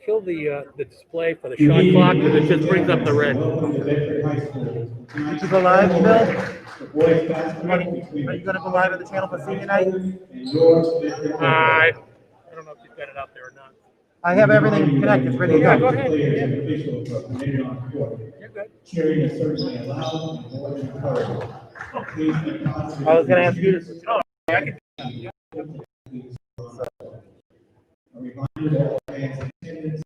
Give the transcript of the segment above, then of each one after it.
kill the display for the shot clock because it just brings up the red. Welcome to Bedford High School. Did you go live, Bill? The boys basketball between Are you going to go live at the channel for senior night? and yours, Bedford I don't know if you've got it out there or not. I have everything connected, ready to Yeah, go. go ahead. Players and officials are permitted on the court. You're good. Cheering is certainly allowed and more than encouraged. Please be positive. I was going to ask you this. Oh, I can. A reminder to all fans in attendance,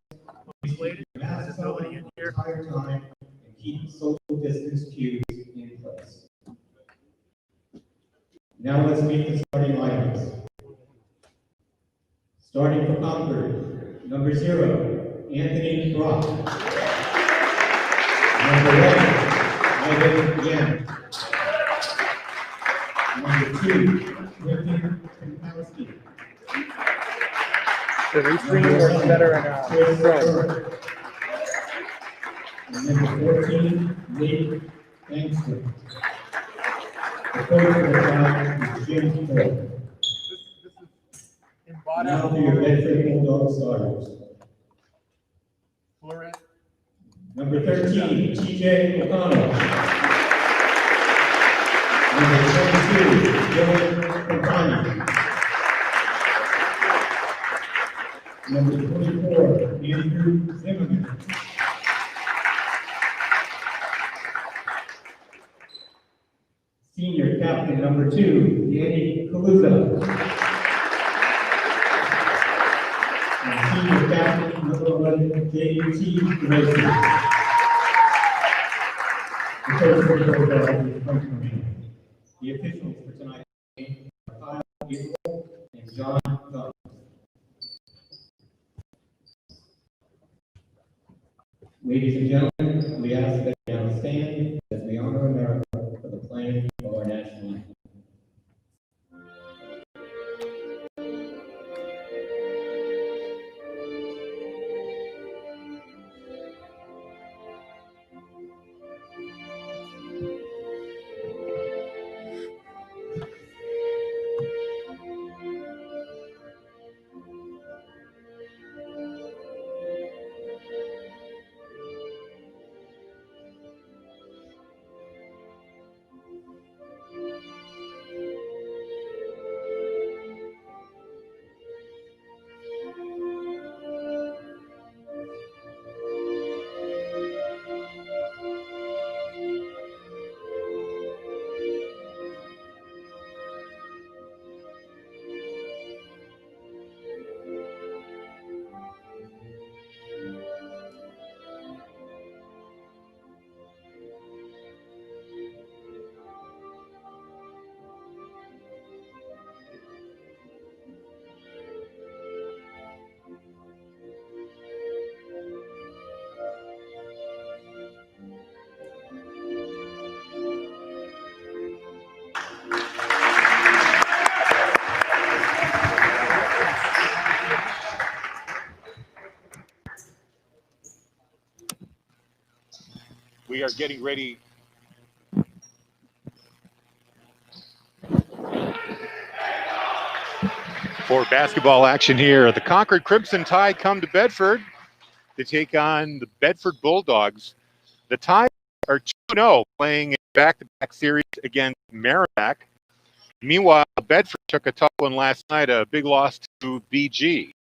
Slated. masks on Nobody the in here. entire time and keep social distance cues in place. Now let's meet the starting lineups. Starting for Concord, number 0, Anthony Brock. Number 1, Ivan Yan. Number 2, Quentin Kampowski. The restream works better in Chris Pro. Burke. And number 14, Nate Angstrom. The coach for the side is Jim Ford. Now for your Bedford Bulldog starters. Number 13, TJ O'Connell. Number 22, Dylan Campani. Number 24, Andrew Zimmerman. Senior captain number 2, Danny Kaluza. And senior captain number 11, J.T. Gracie. The coach for the Bulldog is Frank Moran. The officials for tonight's game are Kyle April and John Dunn. Ladies and gentlemen, we ask that you now stand as we honor America for the playing of our national anthem. We are getting ready for basketball action here. The Concord Crimson Tide come to Bedford to take on the Bedford Bulldogs. The Tide are 2-0, playing a back-to-back series against Merrimack. Meanwhile, Bedford took a tough one last night, a big loss to BG.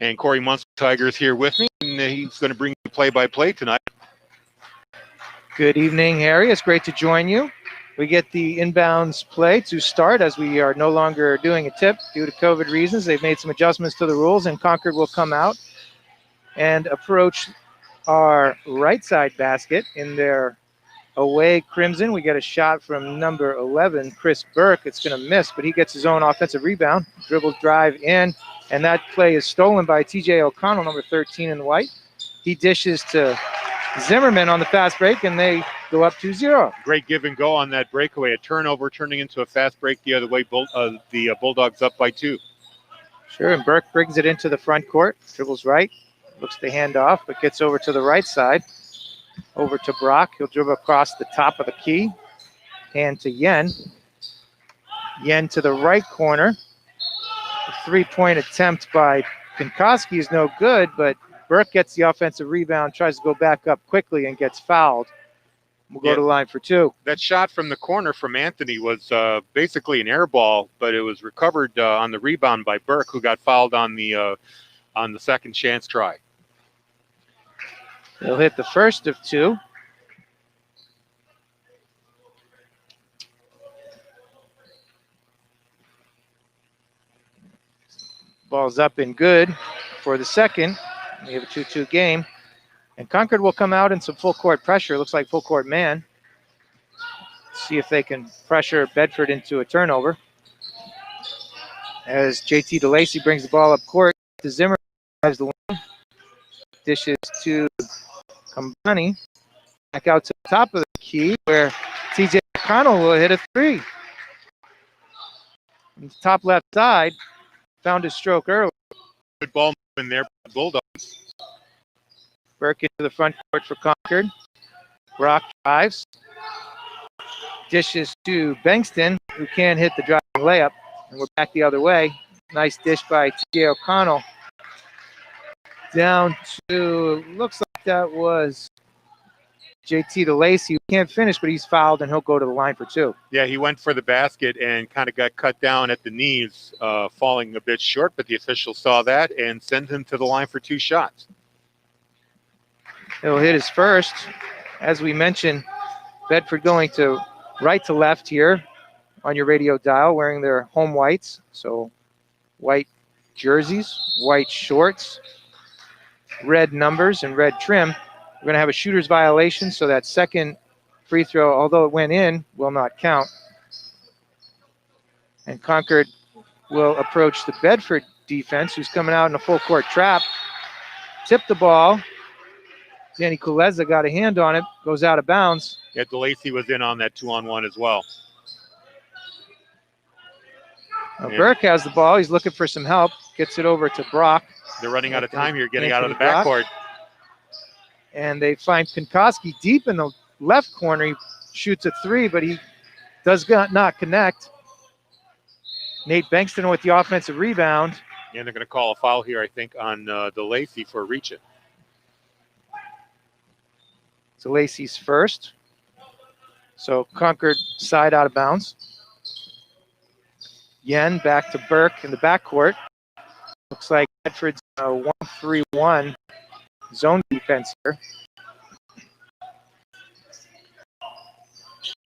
And Corey Munster Tigers here with me, and he's going to bring you play-by-play tonight. Good evening, Harry. It's great to join you. We get the inbounds play to start as we are no longer doing a tip due to COVID reasons. They've made some adjustments to the rules, and Concord will come out and approach our right side basket in their away crimson. We get a shot from number 11, Chris Burke. It's going to miss, but he gets his own offensive rebound. Dribbles, drive in, and that play is stolen by TJ O'Connell, number 13 in white. He dishes to Zimmerman on the fast break, and they go up 2-0. Great give and go on that breakaway. A turnover turning into a fast break the other way. The Bulldogs up by 2. Sure, and Burke brings it into the front court. Dribbles right, looks to hand off, but gets over to the right side. Over to Brock. He'll dribble across the top of the key. Hand to Yen. Yen to the right corner. three-point attempt by Pinkoski is no good, but Burke gets the offensive rebound, tries to go back up quickly, and gets fouled. We'll go to the line for two. That shot from the corner from Anthony was basically an air ball, but it was recovered on the rebound by Burke, who got fouled on the second chance try. He'll hit the first of two. Ball's up and good for the second. We have a 2-2 game. And Concord will come out in some full court pressure. Looks like full court man. See if they can pressure Bedford into a turnover. As JT DeLacy brings the ball up court, to Zimmer drives the wing. Dishes to Combani. Back out to the top of the key where TJ O'Connell will hit a three. On the top left side, found his stroke early. Good ball movement there by the Bulldogs. Burke into the front court for Concord. Brock drives. Dishes to Bankston, who can't hit the driving layup. And we're back the other way. Nice dish by TJ O'Connell. Down to, looks like that was JT DeLacy, who can't finish, but he's fouled, and he'll go to the line for two. Yeah, he went for the basket and kind of got cut down at the knees, falling a bit short, but the official saw that and sent him to the line for two shots. He'll hit his first. As we mentioned, Bedford going to right to left here on your radio dial, wearing their home whites. So white jerseys, white shorts, red numbers, and red trim. We're going to have a shooter's violation, so that second free throw, although it went in, will not count. And Concord will approach the Bedford defense, who's coming out in a full court trap. Tip the ball. Danny Kuleza got a hand on it, goes out of bounds. Yeah, DeLacy was in on that 2-on-1 as well. Burke has the ball. He's looking for some help. Gets it over to Brock. They're running out of time here, getting out of the Brock. backcourt. And they find Pinkoski deep in the left corner. He shoots a three, but he does not connect. Nate Bankston with the offensive rebound. And they're going to call a foul here, I think, on DeLacy for reaching. DeLacy's first. So Concord side out of bounds. Yen back to Burke in the backcourt. Looks like Bedford's 1-3-1 zone defense here.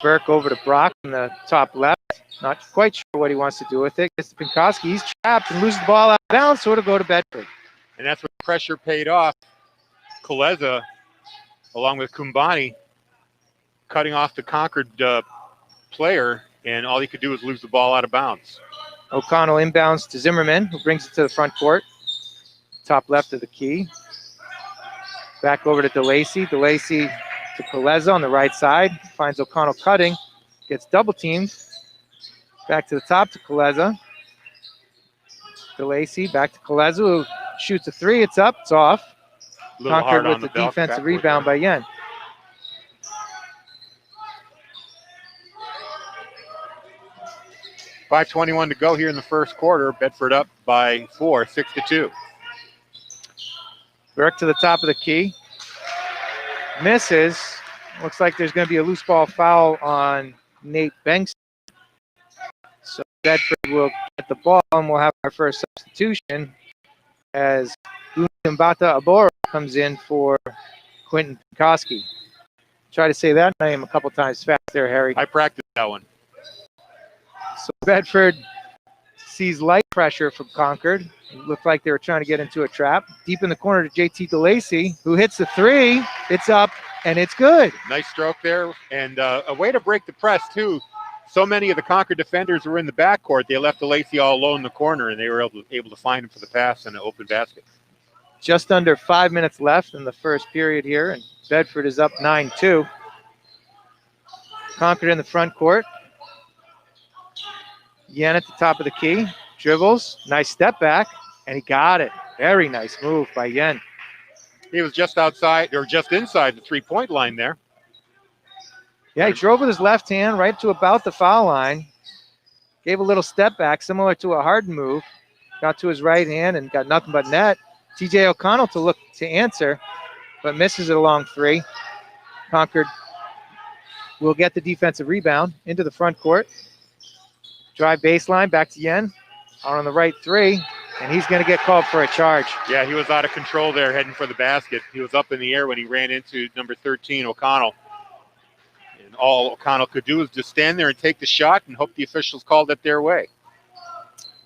Burke over to Brock in the top left. Not quite sure what he wants to do with it. Gets to Pinkoski. He's trapped and loses the ball out of bounds, so it'll go to Bedford. And that's when pressure paid off. Kuleza, along with Kumbani, cutting off the Concord player, and all he could do was lose the ball out of bounds. O'Connell inbounds to Zimmerman, who brings it to the front court. Top left of the key. Back over to DeLacy. DeLacy to Kuleza on the right side. Finds O'Connell cutting. Gets double teamed. Back to the top to Kuleza. DeLacy back to Kuleza, who shoots a three. It's up. It's off. Concord with the defensive rebound by Yen. .5:21 to go here in the first quarter. Bedford up by 4, 6-2. Burke to the top of the key. Misses. Looks like there's going to be a loose ball foul on Nate Banks. So Bedford will get the ball, and we'll have our first substitution as Mbata Abora comes in for Quentin Pinkoski. Try to say that name a couple times fast there, Harry. I practiced that one. So Bedford sees light pressure from Concord. It looked like they were trying to get into a trap. Deep in the corner to JT DeLacy, who hits the three. It's up, and it's good. Nice stroke there, and a way to break the press, too. So many of the Concord defenders were in the backcourt. They left DeLacy all alone in the corner, and they were able to find him for the pass and an open basket. Just under 5 minutes left in the first period here, and Bedford is up 9-2. Concord in the front court. Yen at the top of the key. Dribbles. Nice step back, and he got it. Very nice move by Yen. He was just outside, or just inside the three-point line there. Yeah, he drove with his left hand right to about the foul line. Gave a little step back, similar to a Harden move. got to his right hand and got nothing but net. TJ O'Connell to look to answer, but misses it along 3. Concord will get the defensive rebound into the front court. Drive baseline, back to Yen. Out on the right 3, and he's going to get called for a charge. Yeah, he was out of control there heading for the basket. He was up in the air when he ran into number 13, O'Connell. And all O'Connell could do was just stand there and take the shot and hope the officials called it their way.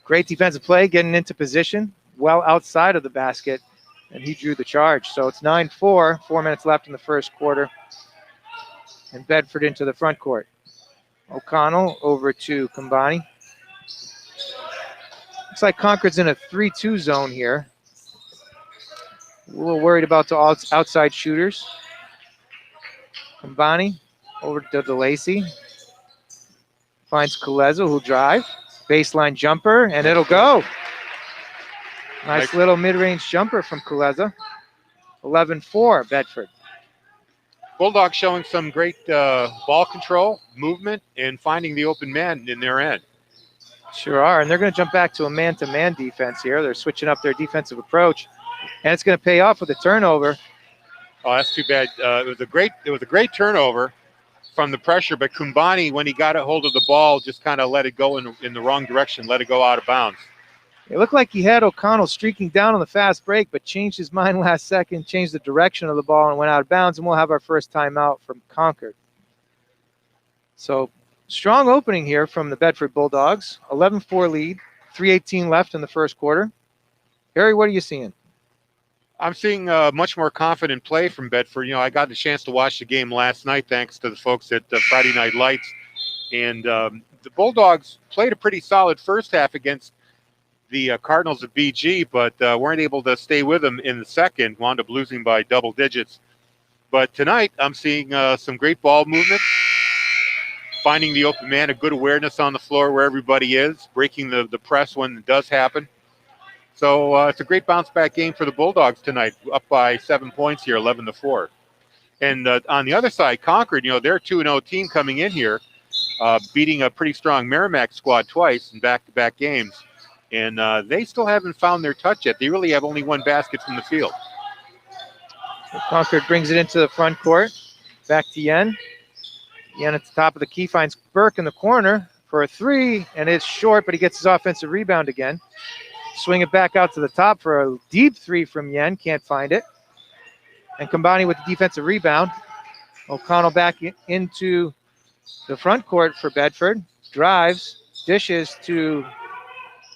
Great defensive play, getting into position, well outside of the basket, and he drew the charge. So it's 9-4, 4 minutes left in the first quarter, and Bedford into the front court. O'Connell over to Kambani. Looks like Concord's in a 3-2 zone here. A little worried about the outside shooters. Kambani over to DeLacy. Finds Colezo, who'll drive. Baseline jumper, and it'll go. Nice little mid-range jumper from Colezo. 11-4, Bedford. Bulldogs showing some great ball control, movement, and finding the open man in their end. Sure are, and they're going to jump back to a man-to-man defense here. They're switching up their defensive approach, and it's going to pay off with a turnover. Oh, that's too bad. It was a great turnover from the pressure, but Kumbani, when he got a hold of the ball, just kind of let it go in the wrong direction, let it go out of bounds. It looked like he had O'Connell streaking down on the fast break, but changed his mind last second, changed the direction of the ball, and went out of bounds, and we'll have our first timeout from Concord. So strong opening here from the Bedford Bulldogs. 11-4 lead, 3:18 left in the first quarter. Harry, what are you seeing? I'm seeing much more confident play from Bedford. You know, I got the chance to watch the game last night thanks to the folks at Friday Night Lights. And the Bulldogs played a pretty solid first half against the Cardinals of BG, but weren't able to stay with them in the second, wound up losing by double digits. But tonight, I'm seeing some great ball movement, finding the open man, a good awareness on the floor where everybody is, breaking the press when it does happen. So it's a great bounce-back game for the Bulldogs tonight, up by 7 points here, 11-4. And on the other side, Concord, you know, they're a 2-0 team coming in here, beating a pretty strong Merrimack squad twice in back-to-back games. And they still haven't found their touch yet. They really have only 1 basket from the field. Concord brings it into the front court. Back to Yen. Yen at the top of the key finds Burke in the corner for a 3, and it's short, but he gets his offensive rebound again. Swing it back out to the top for a deep 3 from Yen. Can't find it. And Kambani with the defensive rebound. O'Connell back into the front court for Bedford. Drives, dishes to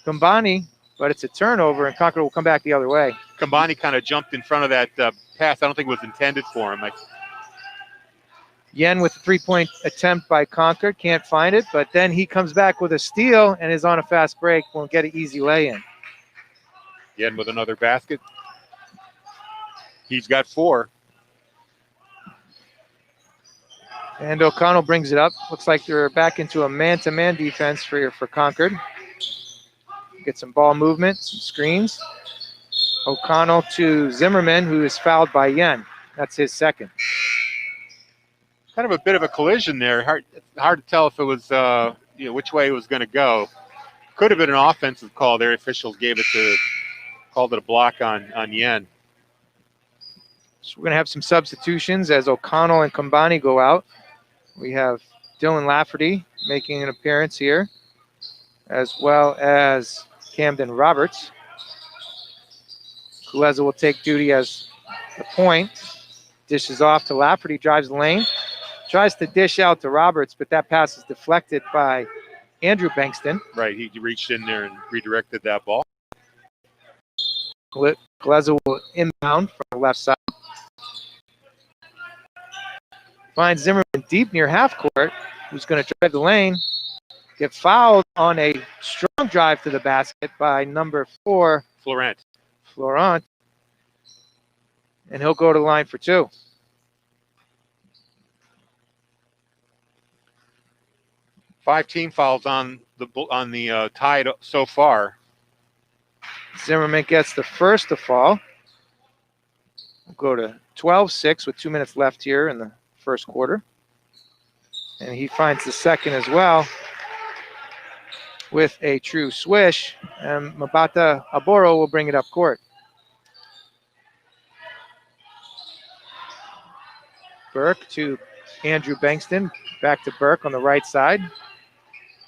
Kambani, but it's a turnover, and Concord will come back the other way. Kambani kind of jumped in front of that pass. I don't think it was intended for him. Yen with a 3-point attempt by Concord. Can't find it, but then he comes back with a steal and is on a fast break. Won't get an easy lay-in. Yen with another basket. He's got 4. And O'Connell brings it up. Looks like they're back into a man-to-man defense for Concord. Get some ball movement, some screens. O'Connell to Zimmerman, who is fouled by Yen. That's his second. Kind of a bit of a collision there. Hard to tell if it was, which way it was going to go. Could have been an offensive call there. Officials called it a block on Yen. So we're going to have some substitutions as O'Connell and Kambani go out. We have Dylan Lafferty making an appearance here, as well as Camden Roberts. Colezo will take duty as the point. Dishes off to Lafferty, drives the lane. Tries to dish out to Roberts, but that pass is deflected by Andrew Bankston. Right, he reached in there and redirected that ball. Colezo will inbound from the left side. Finds Zimmerman deep near half court, who's going to drive the lane. Get fouled on a strong drive to the basket by number 4, Florent. And he'll go to the line for 2. Five team fouls on the Tide so far. Zimmerman gets the first to fall. We'll go to 12-6 with 2 minutes left here in the first quarter. And he finds the second as well with a true swish And Mabata Aboro will bring it up court. Burke to Andrew Bankston. Back to Burke on the right side.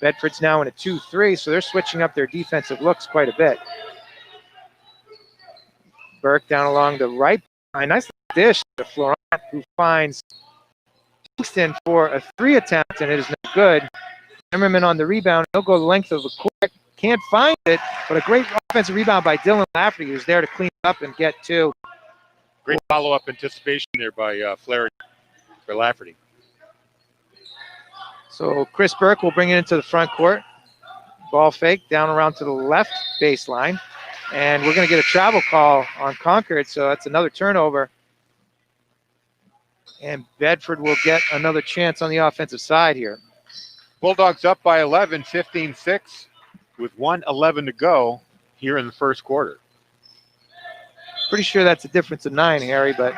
Bedford's now in a 2-3, so they're switching up their defensive looks quite a bit. Burke down along the right. Nice dish to Florent, who finds Bankston for a 3 attempt, and it is no good. Zimmerman on the rebound. He'll go the length of the court. Can't find it, but a great offensive rebound by Dylan Lafferty, who's there to clean up and get 2. Great follow-up anticipation there by Flaherty for Lafferty. So Chris Burke will bring it into the front court. Ball fake down around to the left baseline. And we're going to get a travel call on Concord, so that's another turnover. And Bedford will get another chance on the offensive side here. Bulldogs up by 11, 15-6, with 1:11 to go here in the first quarter. Pretty sure that's a difference of 9, Harry, but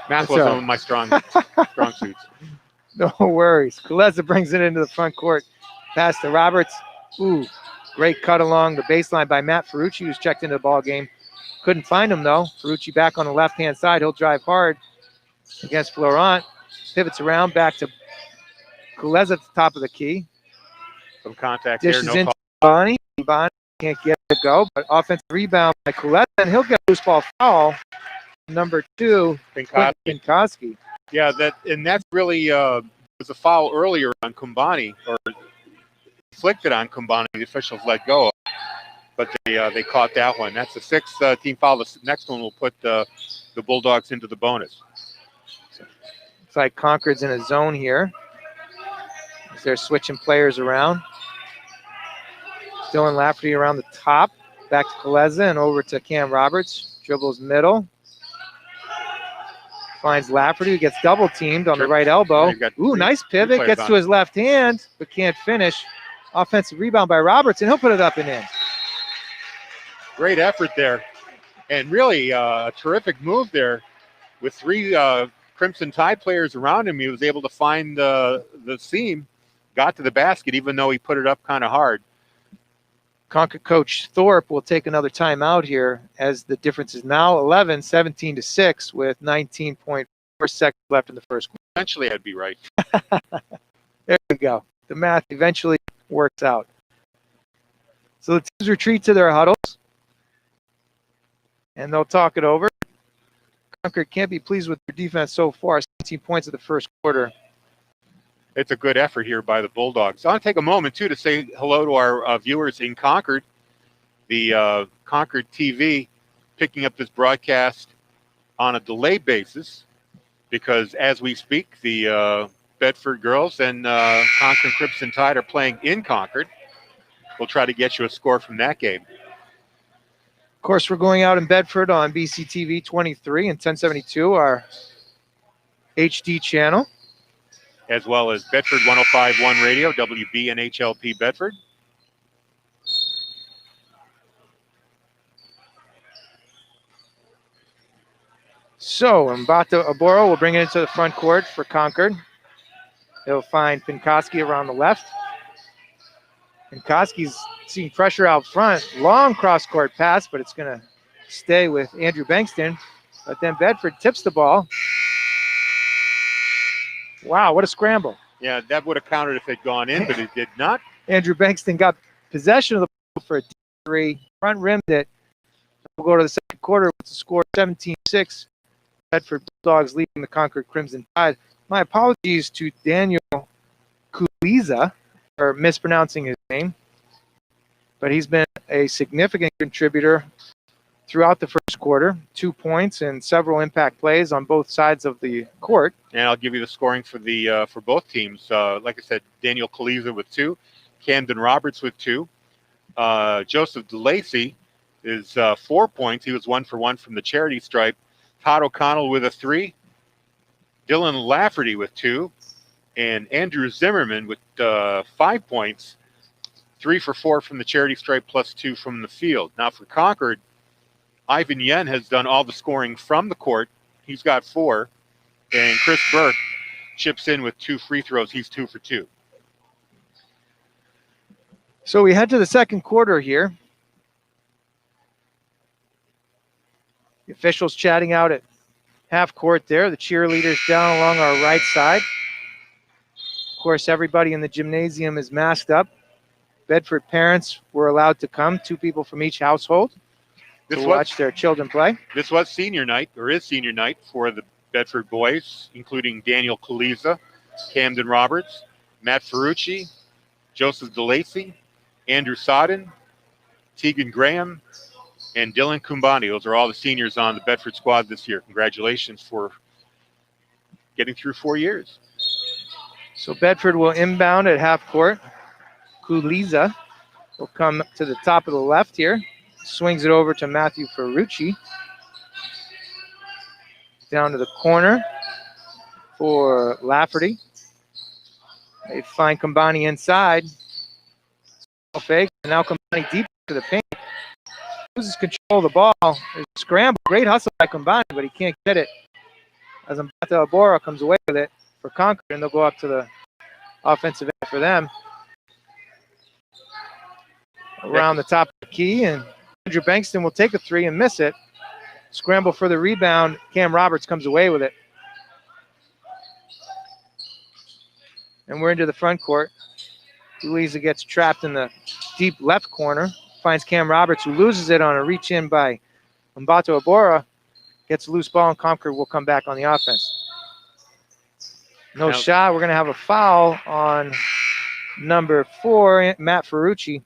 Math was one of my strong suits. no worries. Kuleza brings it into the front court. Pass to Roberts. Ooh, great cut along the baseline by Matt Ferrucci, who's checked into the ball game. Couldn't find him, though. Ferrucci back on the left-hand side. He'll drive hard against Florent. Pivots around back to Kuleza at the top of the key. Some contact Dishes there, no into call. Bonnie. Bonnie can't get it to go, but offensive rebound by Kuleza, and he'll get a loose ball foul. Number 2, Pinkoski. Yeah, that's really was a foul earlier on Kumbani, or inflicted on Kumbani. The officials let go, but they caught that one. That's the 6th team foul. The next one will put the Bulldogs into the bonus. Looks like Concord's in a zone here. As they're switching players around. Dylan Lafferty around the top. Back to Kuleza and over to Cam Roberts. Dribbles middle. Finds Lafferty, who gets double teamed on the right elbow. Ooh, nice pivot. Gets to his left hand, but can't finish. Offensive rebound by Roberts, and he'll put it up and in. Great effort there. And really a terrific move there. With 3 Crimson Tide players around him, he was able to find the seam, got to the basket, even though he put it up kind of hard. Concord coach Thorpe will take another timeout here as the difference is now 11, 17-6 with 19.4 seconds left in the first quarter. Eventually, I'd be right. There we go. The math eventually works out. So the teams retreat to their huddles, and they'll talk it over. Concord can't be pleased with their defense so far. 17 points in the first quarter. It's a good effort here by the Bulldogs. I want to take a moment, too, to say hello to our viewers in Concord. The Concord TV picking up this broadcast on a delay basis because as we speak, the Bedford girls and Concord Crimson Tide are playing in Concord. We'll try to get you a score from that game. Of course, we're going out in Bedford on BCTV 23 and 1072, our HD channel. As well as Bedford 105.1 Radio, WBNHLP Bedford. So, Mbata Aboro will bring it into the front court for Concord. He'll find Pinkoski around the left. Pinkoski's seeing pressure out front. Long cross-court pass, but it's going to stay with Andrew Bankston. But then Bedford tips the ball. Wow, what a scramble. Yeah, that would have counted if it had gone in, but it did not. Andrew Bankston got possession of the ball for a deep 3, front rimmed it. We'll go to the second quarter with the score 17-6. Bedford Bulldogs leading the Concord Crimson Tide. My apologies to Daniel Kuleza for mispronouncing his name, but he's been a significant contributor throughout the first quarter. 2 points and several impact plays on both sides of the court. And I'll give you the scoring for the for both teams. Like I said, Daniel Kuleza with 2, Camden Roberts with 2. Joseph DeLacy is 4 points. He was 1 for 1 from the charity stripe. Todd O'Connell with a 3. Dylan Lafferty with 2. And Andrew Zimmerman with 5 points. 3 for 4 from the charity stripe plus 2 from the field. Now for Concord, Ivan Yen has done all the scoring from the court. He's got 4. And Chris Burke chips in with 2 free throws. He's 2 for 2. So we head to the second quarter here. The officials chatting out at half court there. The cheerleaders down along our right side. Of course, everybody in the gymnasium is masked up. Bedford parents were allowed to come, 2 people from each household, to watch their children play. This was senior night, or is senior night, for the Bedford boys, including Daniel Kaliza, Camden Roberts, Matt Ferrucci, Joseph DeLacy, Andrew Sodden, Tegan Graham, and Dylan Kumbani. Those are all the seniors on the Bedford squad this year. Congratulations for getting through 4 years. So Bedford will inbound at half court. Kuliza will come to the top of the left here. Swings it over to Matthew Ferrucci. Down to the corner for Lafferty. They find Kumbani inside. Fake. And now Kumbani deep to the paint. Loses control of the ball. There's a scramble. Great hustle by Kumbani, but he can't get it. As Mbata Abora comes away with it for Concord, and they'll go up to the offensive end for them. Around the top of the key, and Andrew Bankston will take a 3 and miss it. Scramble for the rebound. Cam Roberts comes away with it. And we're into the front court. Louisa gets trapped in the deep left corner. Finds Cam Roberts, who loses it on a reach-in by Mbato Abora. Gets a loose ball, and Concord will come back on the offense. No shot. We're going to have a foul on number 4, Matt Ferrucci,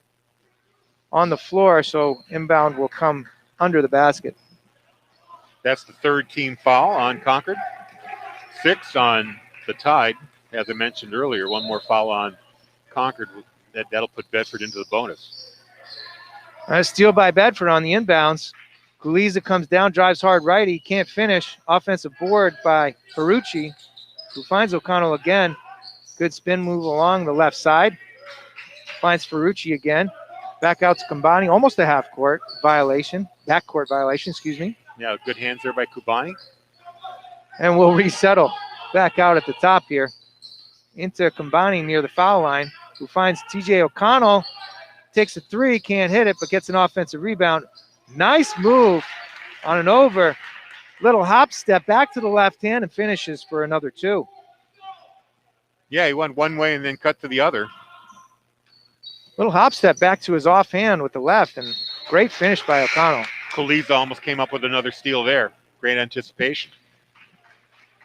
on the floor, so inbound will come under the basket. That's the 3rd team foul on Concord. 6 on the Tide, as I mentioned earlier. 1 more foul on Concord. That'll put Bedford into the bonus. A steal by Bedford on the inbounds. Guliza comes down, drives hard right. He can't finish. Offensive board by Ferrucci, who finds O'Connell again. Good spin move along the left side. Finds Ferrucci again. Back out to Kumbani, almost a half-court violation. Backcourt violation, excuse me. Yeah, good hands there by Kumbani. And we'll resettle back out at the top here into Kumbani near the foul line, who finds TJ O'Connell, takes a 3, can't hit it, but gets an offensive rebound. Nice move on an over. Little hop step back to the left hand and finishes for another 2. Yeah, he went one way and then cut to the other. Little hop step back to his offhand with the left, and great finish by O'Connell. Kaliza almost came up with another steal there. Great anticipation.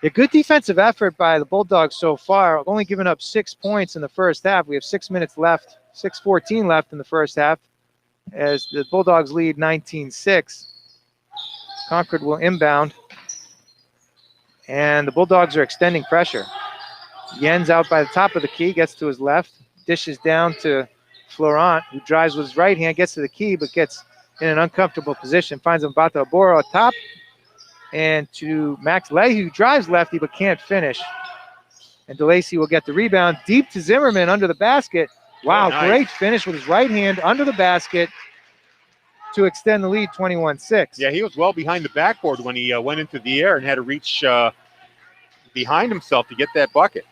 A good defensive effort by the Bulldogs so far. Only given up 6 points in the first half. We have 6 minutes left, 6:14 left in the first half, as the Bulldogs lead 19-6. Concord will inbound, and the Bulldogs are extending pressure. Yen's out by the top of the key, gets to his left, dishes down to Florent, who drives with his right hand, gets to the key, but gets in an uncomfortable position, finds Mbata Abora top, and to Max Leahy, who drives lefty but can't finish. And DeLacy will get the rebound deep to Zimmerman under the basket. Wow, nice. Great finish with his right hand under the basket to extend the lead 21-6. Yeah, he was well behind the backboard when he went into the air and had to reach behind himself to get that bucket.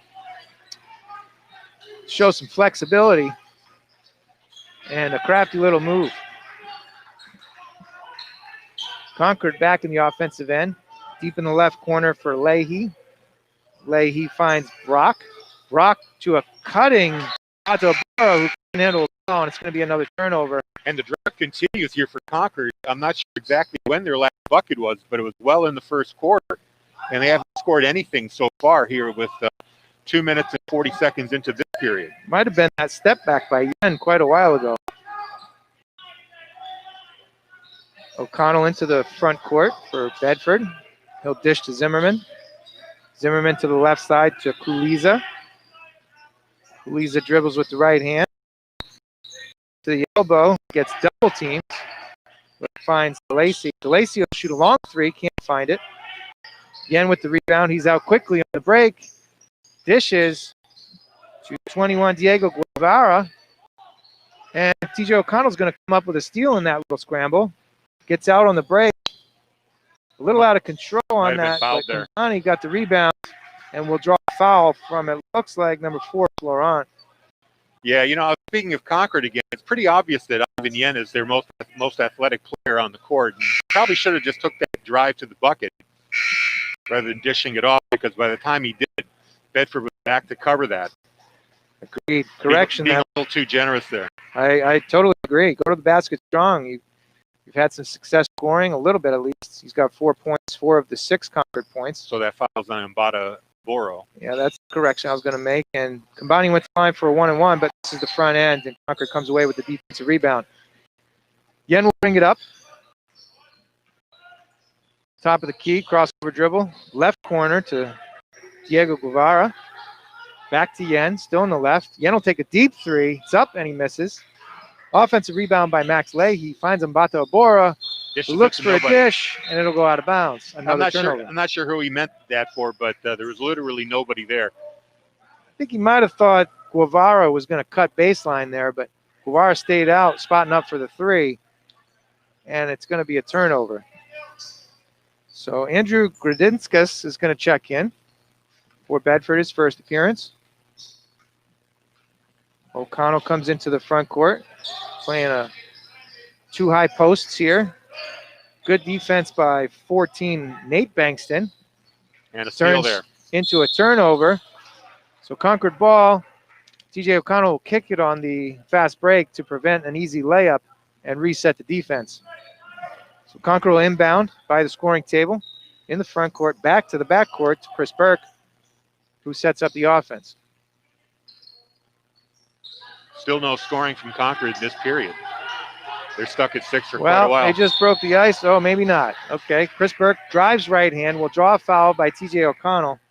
Show some flexibility and a crafty little move. Concord back in the offensive end. Deep in the left corner for Leahy. Leahy finds Brock. Brock to a cutting Otto Barrow, who can handle the ball, and it's going to be another turnover. And the drought continues here for Concord. I'm not sure exactly when their last bucket was, but it was well in the first quarter. And they haven't scored anything so far here with 2 minutes and 40 seconds into this period. Might have been that step back by Yen quite a while ago. O'Connell into the front court for Bedford. He'll dish to Zimmerman. Zimmerman to the left side to Kuliza. Kuliza dribbles with the right hand to the elbow, gets double teamed, but finds DeLacy. DeLacy will shoot a long 3, can't find it. Yen with the rebound, he's out quickly on the break. Dishes to 21 Diego Guevara. And TJ O'Connell's going to come up with a steal in that little scramble. Gets out on the break. A little out of control on that. But Connie got the rebound and will draw a foul from, it looks like, number 4, Florent. Yeah, you know, speaking of Concord again, it's pretty obvious that Ivan Yen is their most athletic player on the court. Probably should have just took that drive to the bucket rather than dishing it off, because by the time he did, Bedford was back to cover that. Agreed. Correction. Being a little too generous there. I totally agree. Go to the basket strong. You've had some success scoring, a little bit at least. He's got 4 points, 4 of the 6 Concord points. So that foul's on Mbata Boro. Yeah, that's the correction I was going to make. And combining went fine for a 1-and-1, but this is the front end, and Concord comes away with the defensive rebound. Yen will bring it up. Top of the key, crossover dribble. Left corner to Diego Guevara. Back to Yen, still on the left. Yen will take a deep three. It's up, and he misses. Offensive rebound by Max Leahy. Finds Mbata Abora. Looks for a dish, and it'll go out of bounds. I'm not sure who he meant that for, but there was literally nobody there. I think he might have thought Guevara was going to cut baseline there, but Guevara stayed out, spotting up for the three, and it's going to be a turnover. So Andrew Gradinskas is going to check in for Bedford, his first appearance. O'Connell comes into the front court, playing 2 high posts here. Good defense by 14, Nate Bankston. And a steal there. Into a turnover. So Concord ball. TJ O'Connell will kick it on the fast break to prevent an easy layup and reset the defense. So Concord will inbound by the scoring table in the front court, back to the back court to Chris Burke, who sets up the offense. Still no scoring from Concord this period. They're stuck at 6 for quite a while. Well, they just broke the ice. Oh, maybe not. Okay, Chris Burke drives right hand, will draw a foul by TJ O'Connell.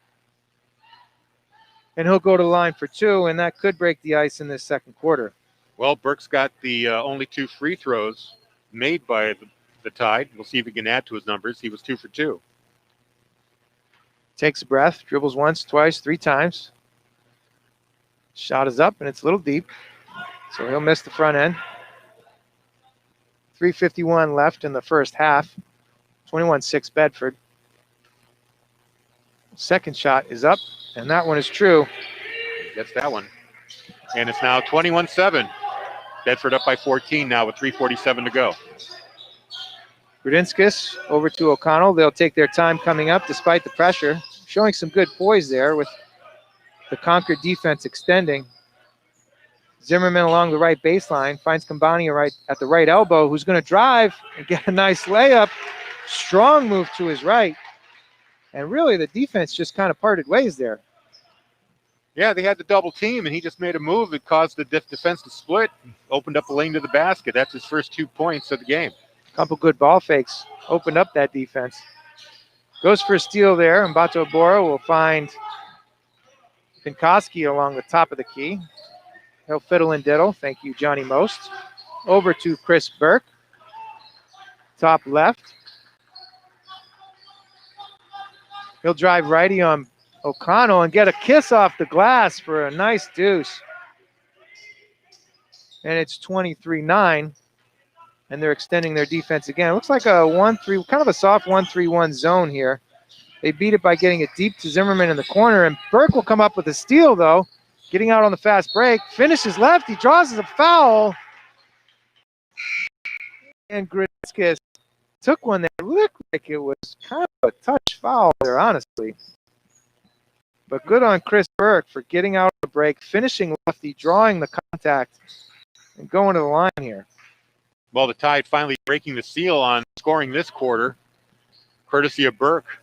And he'll go to the line for 2, and that could break the ice in this second quarter. Well, Burke's got the only 2 free throws made by the Tide. We'll see if he can add to his numbers. He was 2 for 2. Takes a breath, dribbles once, twice, 3 times. Shot is up, and it's a little deep. So he'll miss the front end. 3:51 left in the first half. 21-6 Bedford. Second shot is up, and that one is true. Gets that one. And it's now 21-7. Bedford up by 14 now with 3:47 to go. Gradinskas over to O'Connell. They'll take their time coming up despite the pressure. Showing some good poise there with the Concord defense extending. Zimmerman along the right baseline finds Kambani right at the right elbow, who's going to drive and get a nice layup. Strong move to his right. And really the defense just kind of parted ways there. Yeah, they had the double team, and he just made a move that caused the defense to split, opened up the lane to the basket. That's his first 2 points of the game. Couple good ball fakes opened up that defense. Goes for a steal there, and Bato Bora will find Pinkoski along the top of the key. He'll fiddle and diddle. Thank you, Johnny Most. Over to Chris Burke. Top left. He'll drive righty on O'Connell and get a kiss off the glass for a nice deuce. And it's 23-9. And they're extending their defense again. It looks like a 1-3, kind of a soft 1-3-1 zone here. They beat it by getting it deep to Zimmerman in the corner. And Burke will come up with a steal, though. Getting out on the fast break. Finishes left. He draws a foul. And Gradinskas took one that looked like it was kind of a touch foul there, honestly. But good on Chris Burke for getting out on the break, finishing lefty, drawing the contact, and going to the line here. Well, the Tide finally breaking the seal on scoring this quarter, courtesy of Burke.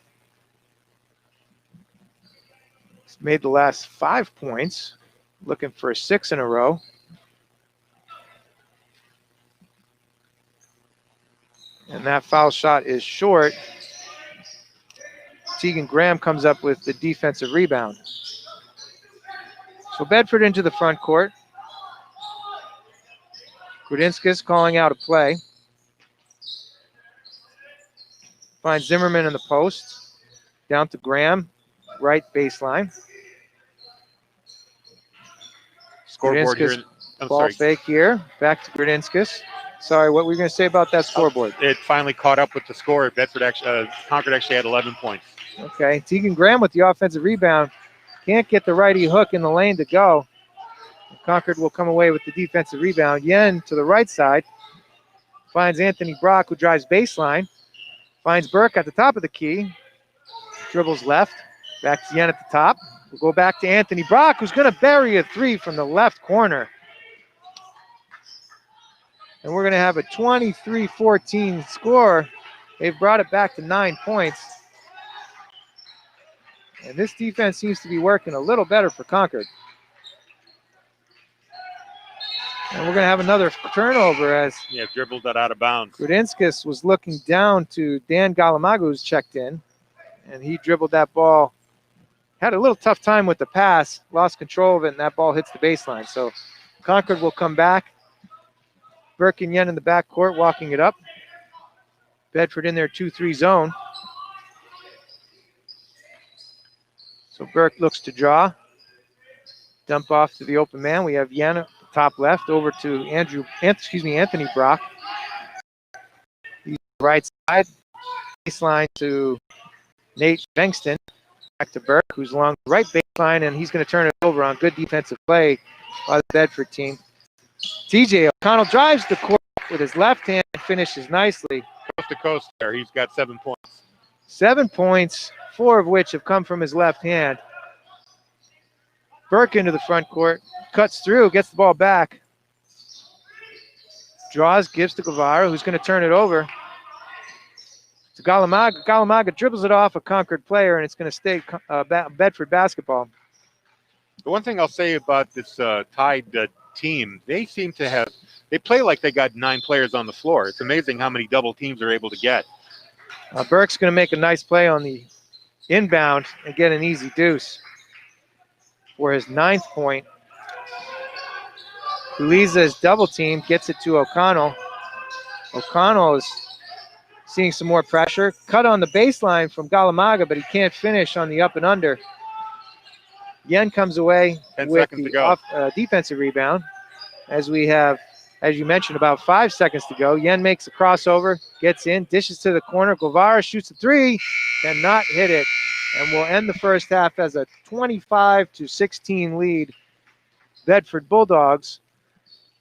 He's made the last 5 points, looking for a 6 in a row. And that foul shot is short. Tegan Graham comes up with the defensive rebound. So Bedford into the front court. Gradinskas calling out a play. Finds Zimmerman in the post. Down to Graham, right baseline. Scoreboard here. Ball fake here. Back to Gradinskas. Sorry, what were you going to say about that scoreboard? It finally caught up with the score. Bedford Concord actually had 11 points. Okay, Tegan Graham with the offensive rebound. Can't get the righty hook in the lane to go. Concord will come away with the defensive rebound. Yen to the right side. Finds Anthony Brock, who drives baseline. Finds Burke at the top of the key. Dribbles left. Back to Yen at the top. We'll go back to Anthony Brock, who's going to bury a three from the left corner. And we're going to have a 23-14 score. They've brought it back to 9 points. And this defense seems to be working a little better for Concord. And we're going to have another turnover as Dribbled that out of bounds. Grudinskis was looking down to Dan Galamago, who's checked in. And he dribbled that ball. Had a little tough time with the pass. Lost control of it, and that ball hits the baseline. So Concord will come back. Burke and Yen in the backcourt walking it up. Bedford in their 2-3 zone. So Burke looks to draw. Dump off to the open man. We have Yen at the top left over to Anthony Brock. He's right side. Baseline to Nate Bengston. Back to Burke, who's along the right baseline, and he's going to turn it over on good defensive play by the Bedford team. TJ O'Connell drives the court with his left hand and finishes nicely. Coast to coast there. He's got 7 points. 7 points, 4 of which have come from his left hand. Burke into the front court, cuts through, gets the ball back. Draws, gives to Guevara, who's going to turn it over to Galamaga. Galamaga dribbles it off a Concord player, and it's going to stay Bedford basketball. The one thing I'll say about this Tide team, they seem to have, they play like they got 9 players on the floor. It's amazing how many double teams they're able to get. Burke's going to make a nice play on the inbound and get an easy deuce for his 9th point. Puliza is double teamed, gets it to O'Connell. O'Connell is seeing some more pressure. Cut on the baseline from Galamaga, but he can't finish on the up and under. Yen comes away 10 with seconds to the go. Defensive rebound. As we have, as you mentioned, about 5 seconds to go. Yen makes a crossover, gets in, dishes to the corner. Guevara shoots a three, cannot hit it. And we'll end the first half as a 25-16 lead, Bedford Bulldogs.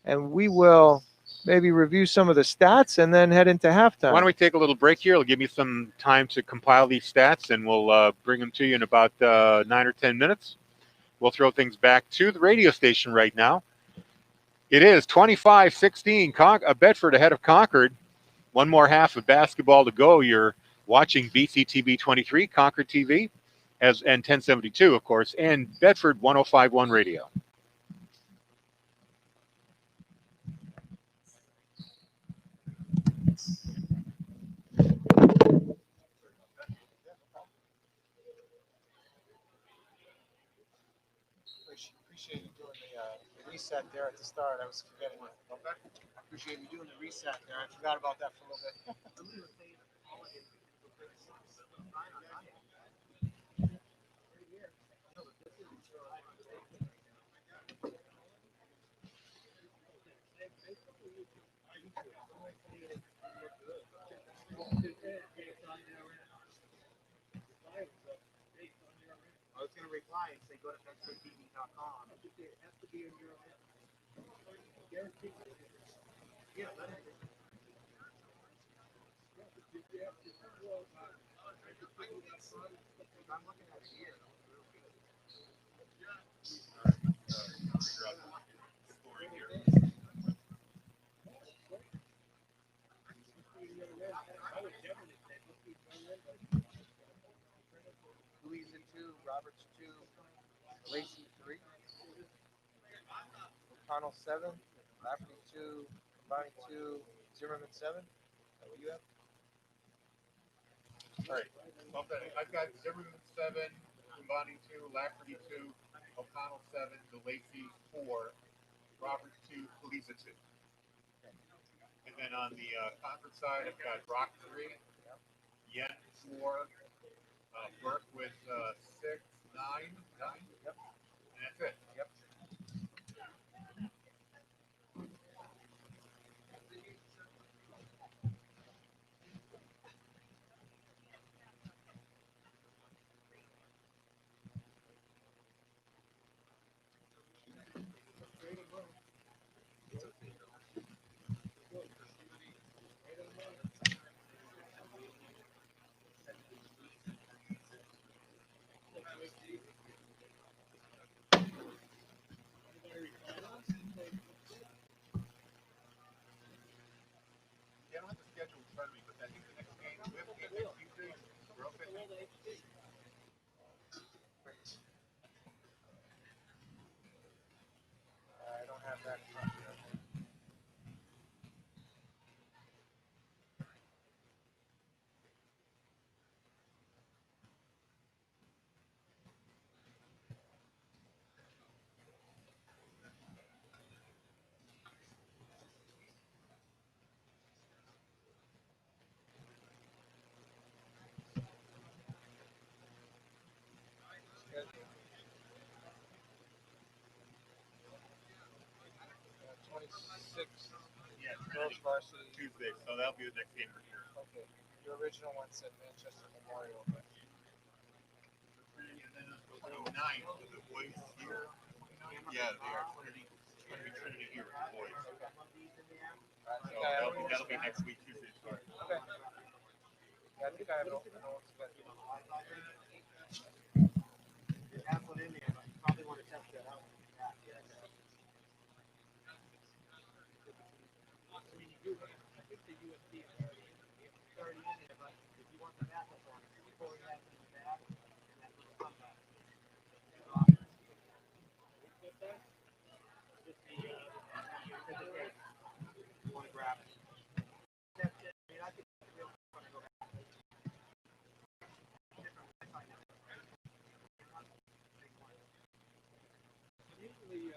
And we will maybe review some of the stats and then head into halftime. Why don't we take a little break here? It'll give me some time to compile these stats, and we'll bring them to you in about 9 or 10 minutes. We'll throw things back to the radio station right now. It is 25-16, Bedford ahead of Concord. One more half of basketball to go. You're watching BCTV 23, Concord TV, and 1072, of course, and Bedford 105.1 radio. Appreciate you doing the reset there at the start. I was forgetting it. Okay. I appreciate you doing the reset there. I forgot about that for a little bit. I was going to reply and say go to bedfordtv.com. It has to be in your guarantee. Yeah, let it. I'm looking at it here. Louisa 2, Roberts 2, Lacey 3, O'Connell 7, Lafferty 2, Bonnie 2, Zimmerman 7. Is that what you have? All right. Okay. I've got Zimmerman 7, Kumbani 2, Lafferty 2, O'Connell 7, DeLacy 4, Robert 2, Puliza 2. And then on the Concord side, I've got Brock 3, Yen 4, Burke with 6, 9. Yep. And that's it. Yep. I don't have the schedule in front of me, but I think the next game, we have a game next Tuesday. We're open. I don't have that in front of me. Yeah, Girls varsity. Tuesday, so that'll be the next game for sure. Okay. Your original one said Manchester Memorial, but And then it's 29 for the boys here. Yeah, they are Trinity. It's going to be Trinity here for the boys. So that'll be next week, Tuesday start. okay. Yeah, I think I have an open notes, but Have one in there, but you probably want to test that out. I think the USB is already in there, but if you want the backup on it, you pull that in the back, and that little thumb back. Just the tape. You want to grab it. That's it. I mean, I think it's really fun to go back. Usually,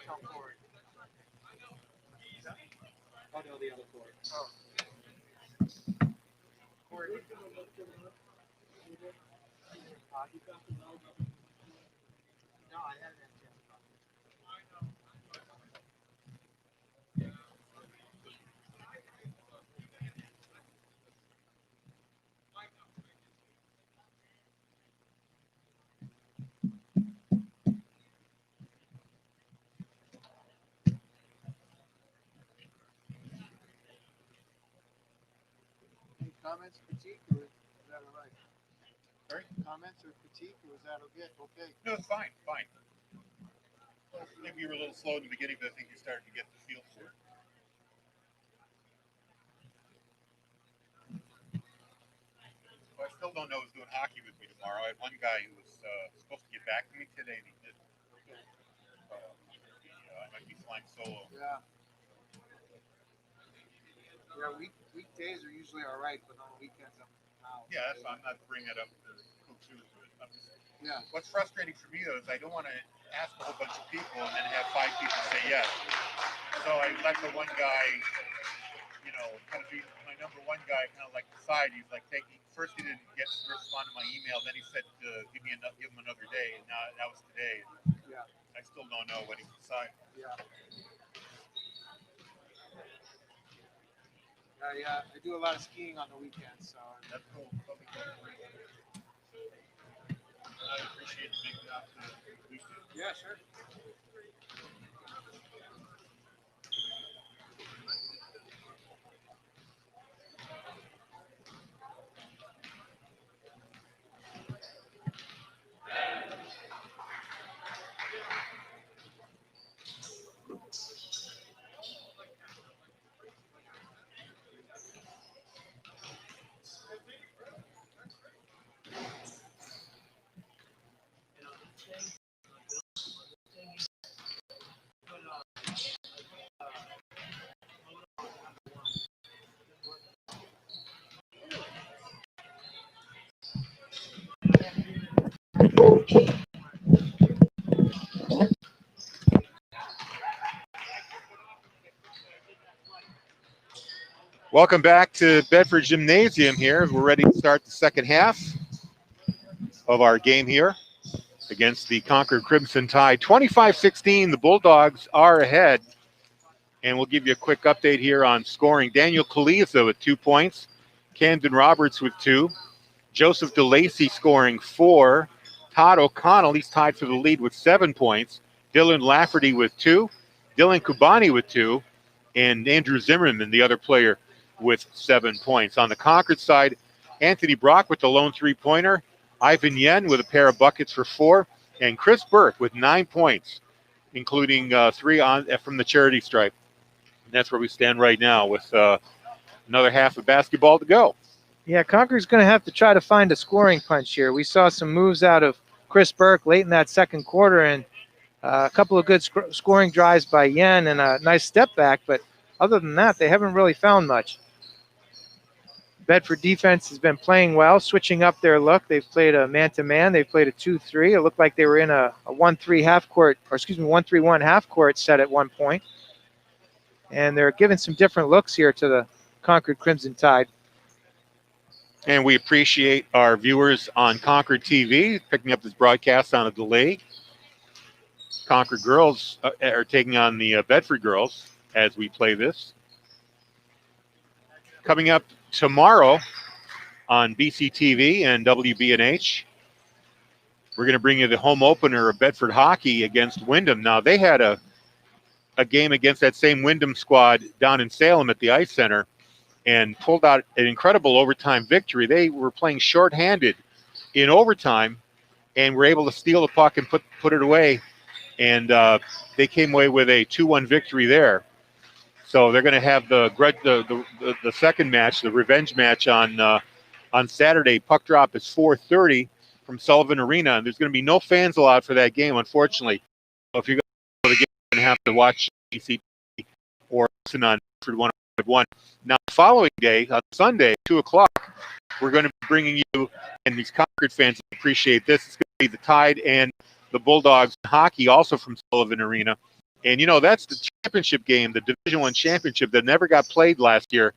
Concord. Oh no, the other cord. Oh. Cord. No, I haven't had a chance. Any comments, critique, or is that all right? Sorry? Comments or critique, or is that okay? Okay. No, it's fine, fine. Maybe you were a little slow in the beginning, but I think you started to get the feel for it. Well, I still don't know who's doing hockey with me tomorrow. I had one guy who was supposed to get back to me today, and he didn't. I might be flying solo. Yeah. Yeah, weekdays are usually all right, but on weekends I'm out. Yeah, that's why I'm not bringing that up to Coach Hughes. I'm just, Yeah. what's frustrating for me though is I don't want to ask a whole bunch of people and then have 5 people say yes. So I let the one guy, you know, kind of be my number one guy, kind of like decide. He's like taking. First he didn't respond to my email, then he said give him another day, and now that was today. Yeah. I still don't know what he decided. Yeah. Yeah, I do a lot of skiing on the weekends, so That's cool. I appreciate the big job to the weekend. yeah, sure. Welcome back to Bedford Gymnasium here. We're ready to start the second half of our game here against the Concord Crimson Tide. 25-16, the Bulldogs are ahead. And we'll give you a quick update here on scoring. Daniel Kaliza with 2 points. Camden Roberts with 2. Joseph DeLacy scoring 4. Todd O'Connell, he's tied for the lead with 7 points. Dylan Lafferty with 2. Dylan Kubani with 2. And Andrew Zimmerman, the other player, with 7 points. On the Concord side, Anthony Brock with the lone 3-pointer. Ivan Yen with a pair of buckets for 4. And Chris Burke with 9 points, including 3 from the charity stripe. And that's where we stand right now with another half of basketball to go. Yeah, Concord's going to have to try to find a scoring punch here. We saw some moves out of Chris Burke late in that second quarter, and a couple of good scoring drives by Yen and a nice step back. But other than that, they haven't really found much. Bedford defense has been playing well, switching up their look. They've played a man-to-man. They've played a 2-3. It looked like they were in a 1-3 half court, or excuse me, 1-3-1 half court set at one point. And they're giving some different looks here to the Concord Crimson Tide. And we appreciate our viewers on Concord TV picking up this broadcast on a delay. Concord girls are taking on the Bedford girls as we play this. Coming up tomorrow on BCTV and WBNH, we're going to bring you the home opener of Bedford hockey against Wyndham. Now, they had a game against that same Wyndham squad down in Salem at the Ice Center and pulled out an incredible overtime victory. They were playing shorthanded in overtime and were able to steal the puck and put it away. And they came away with a 2-1 victory there. So they're going to have the second match, the revenge match on Saturday. Puck drop is 4:30 from Sullivan Arena, and there's going to be no fans allowed for that game, unfortunately. So if you're going to the game, you're going to have to watch BCT or listen on Bedford 105.1. Now, the following day, on Sunday, 2 o'clock, we're going to be bringing you, and these Concord fans appreciate this, it's going to be the Tide and the Bulldogs hockey, also from Sullivan Arena. And, you know, that's the championship game, the Division I championship that never got played last year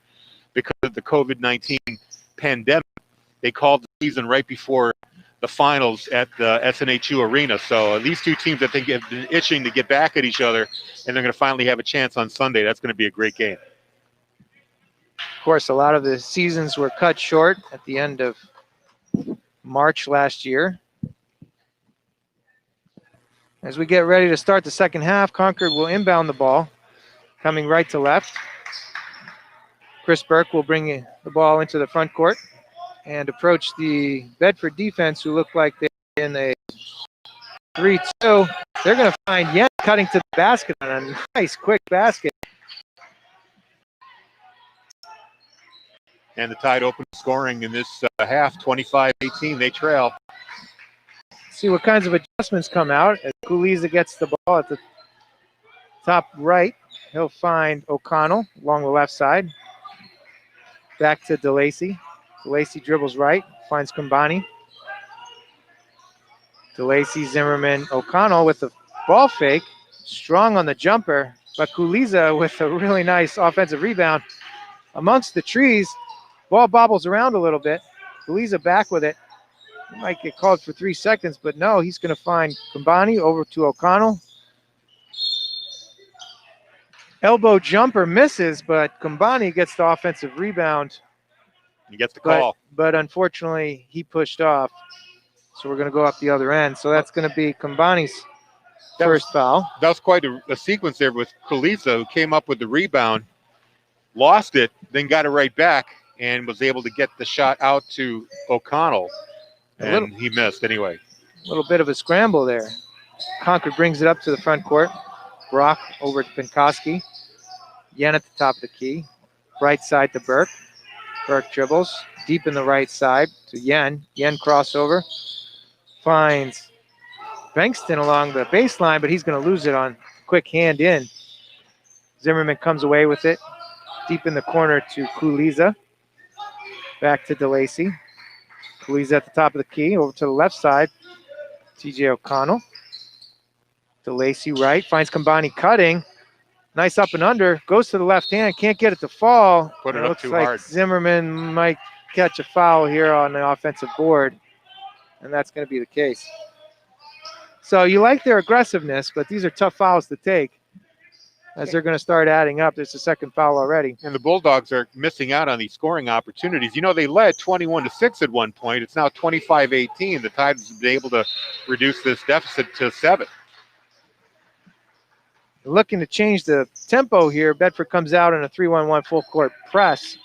because of the COVID-19 pandemic. They called the season right before the finals at the SNHU Arena. So these two teams, I think, have been itching to get back at each other, and they're going to finally have a chance on Sunday. That's going to be a great game. Of course, a lot of the seasons were cut short at the end of March last year. As we get ready to start the second half, Concord will inbound the ball, coming right to left. Chris Burke will bring the ball into the front court and approach the Bedford defense, who look like they're in a 3-2. They're going to find Yen cutting to the basket on a nice, quick basket. And the Tide open scoring in this half, 25-18. They trail. See what kinds of adjustments come out as Kuliza gets the ball at the top right. He'll find O'Connell along the left side. Back to DeLacy. DeLacy dribbles right, finds Kumbani. DeLacy, Zimmerman, O'Connell with the ball fake. Strong on the jumper, but Kuliza with a really nice offensive rebound. Amongst the trees, ball bobbles around a little bit. Kuliza back with it. He might get called for 3 seconds, but no, he's going to find Kumbani over to O'Connell. Elbow jumper misses, but Kumbani gets the offensive rebound. He gets the call. But unfortunately, he pushed off. So we're going to go up the other end. So that's going to be Kumbani's first foul. That was quite a sequence there with Kuliza, who came up with the rebound, lost it, then got it right back, and was able to get the shot out to O'Connell. And he missed anyway. A little bit of a scramble there. Concord brings it up to the front court. Brock over to Pinkoski. Yen at the top of the key. Right side to Burke. Burke dribbles deep in the right side to Yen. Yen crossover. Finds Bankston along the baseline, but he's going to lose it on quick hand in. Zimmerman comes away with it. Deep in the corner to Kuliza. Back to DeLacy. Kuliza at the top of the key. Over to the left side. TJ O'Connell. DeLacy right. Finds Kumbani cutting. Nice up and under. Goes to the left hand. Can't get it to fall. Put it And up looks too like hard. Zimmerman might catch a foul here on the offensive board. And that's going to be the case. So you like their aggressiveness, but these are tough fouls to take as they're going to start adding up. There's a second foul already. And the Bulldogs are missing out on these scoring opportunities. You know, they led 21-6 at one point. It's now 25-18. The Tide has been able to reduce this deficit to 7. Looking to change the tempo here. Bedford comes out in a 3-1-1 full court press.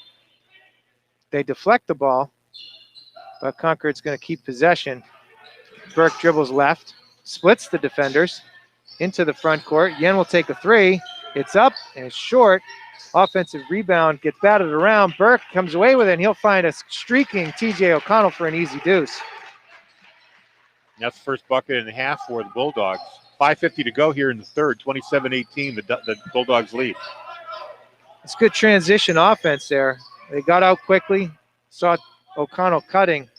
They deflect the ball, but Concord's going to keep possession. Burke dribbles left, splits the defenders into the front court. Yen will take a three. It's up and it's short. Offensive rebound gets batted around. Burke comes away with it, and he'll find a streaking TJ O'Connell for an easy deuce. That's the first bucket and a half for the Bulldogs. 5:50 to go here in the third. 27-18, the Bulldogs lead. It's good transition offense there. They got out quickly, saw O'Connell cutting,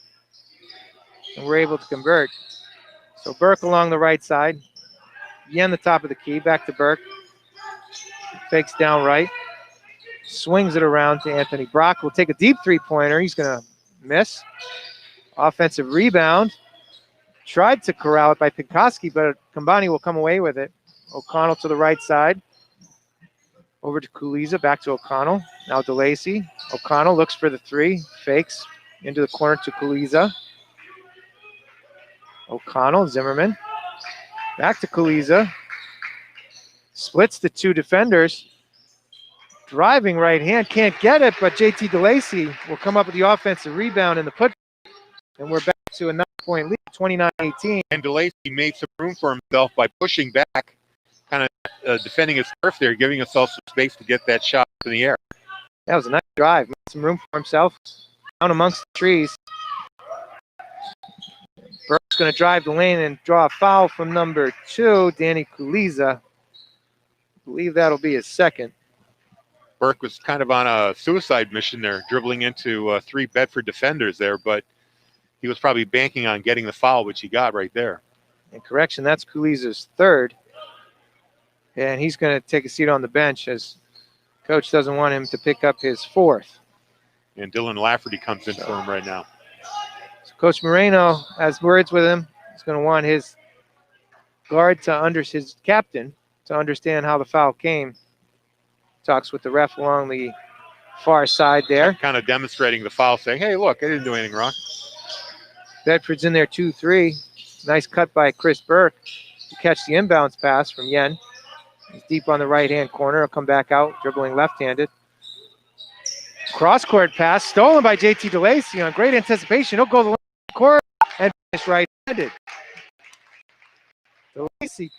and were able to convert. So Burke along the right side. Yen the top of the key, back to Burke. Fakes down right. Swings it around to Anthony Brock. Will take a deep three-pointer. He's going to miss. Offensive rebound. Tried to corral it by Pinkoski, but Kambani will come away with it. O'Connell to the right side. Over to Kuliza, back to O'Connell. Now DeLacy. O'Connell looks for the three. Fakes into the corner to Kuliza. O'Connell, Zimmerman. Back to Kuliza. Splits the two defenders. Driving right hand, can't get it, but JT DeLacy will come up with the offensive rebound in the put. And we're back to a 9-point lead, 29-18. And DeLacy made some room for himself by pushing back, kind of defending his turf there, giving himself some space to get that shot in the air. That was a nice drive. Made some room for himself. Down amongst the trees. Burke's going to drive the lane and draw a foul from number 2, Danny Kuliza. I believe that'll be his second. Burke was kind of on a suicide mission there, dribbling into 3 Bedford defenders there, but he was probably banking on getting the foul, which he got right there. And correction, that's Kuliza's third. And he's going to take a seat on the bench as coach doesn't want him to pick up his fourth. And Dylan Lafferty comes in for him right now. So Coach Moreno has words with him. He's going to want his guard his captain to understand how the foul came. Talks with the ref along the far side there. Kind of demonstrating the foul, saying, hey, look, I didn't do anything wrong. Bedford's in there 2-3. Nice cut by Chris Burke to catch the inbounds pass from Yen. He's deep on the right-hand corner. He'll come back out, dribbling left-handed. Cross-court pass, stolen by JT DeLacy on great anticipation. He'll go to the court and finish right-handed. DeLacy,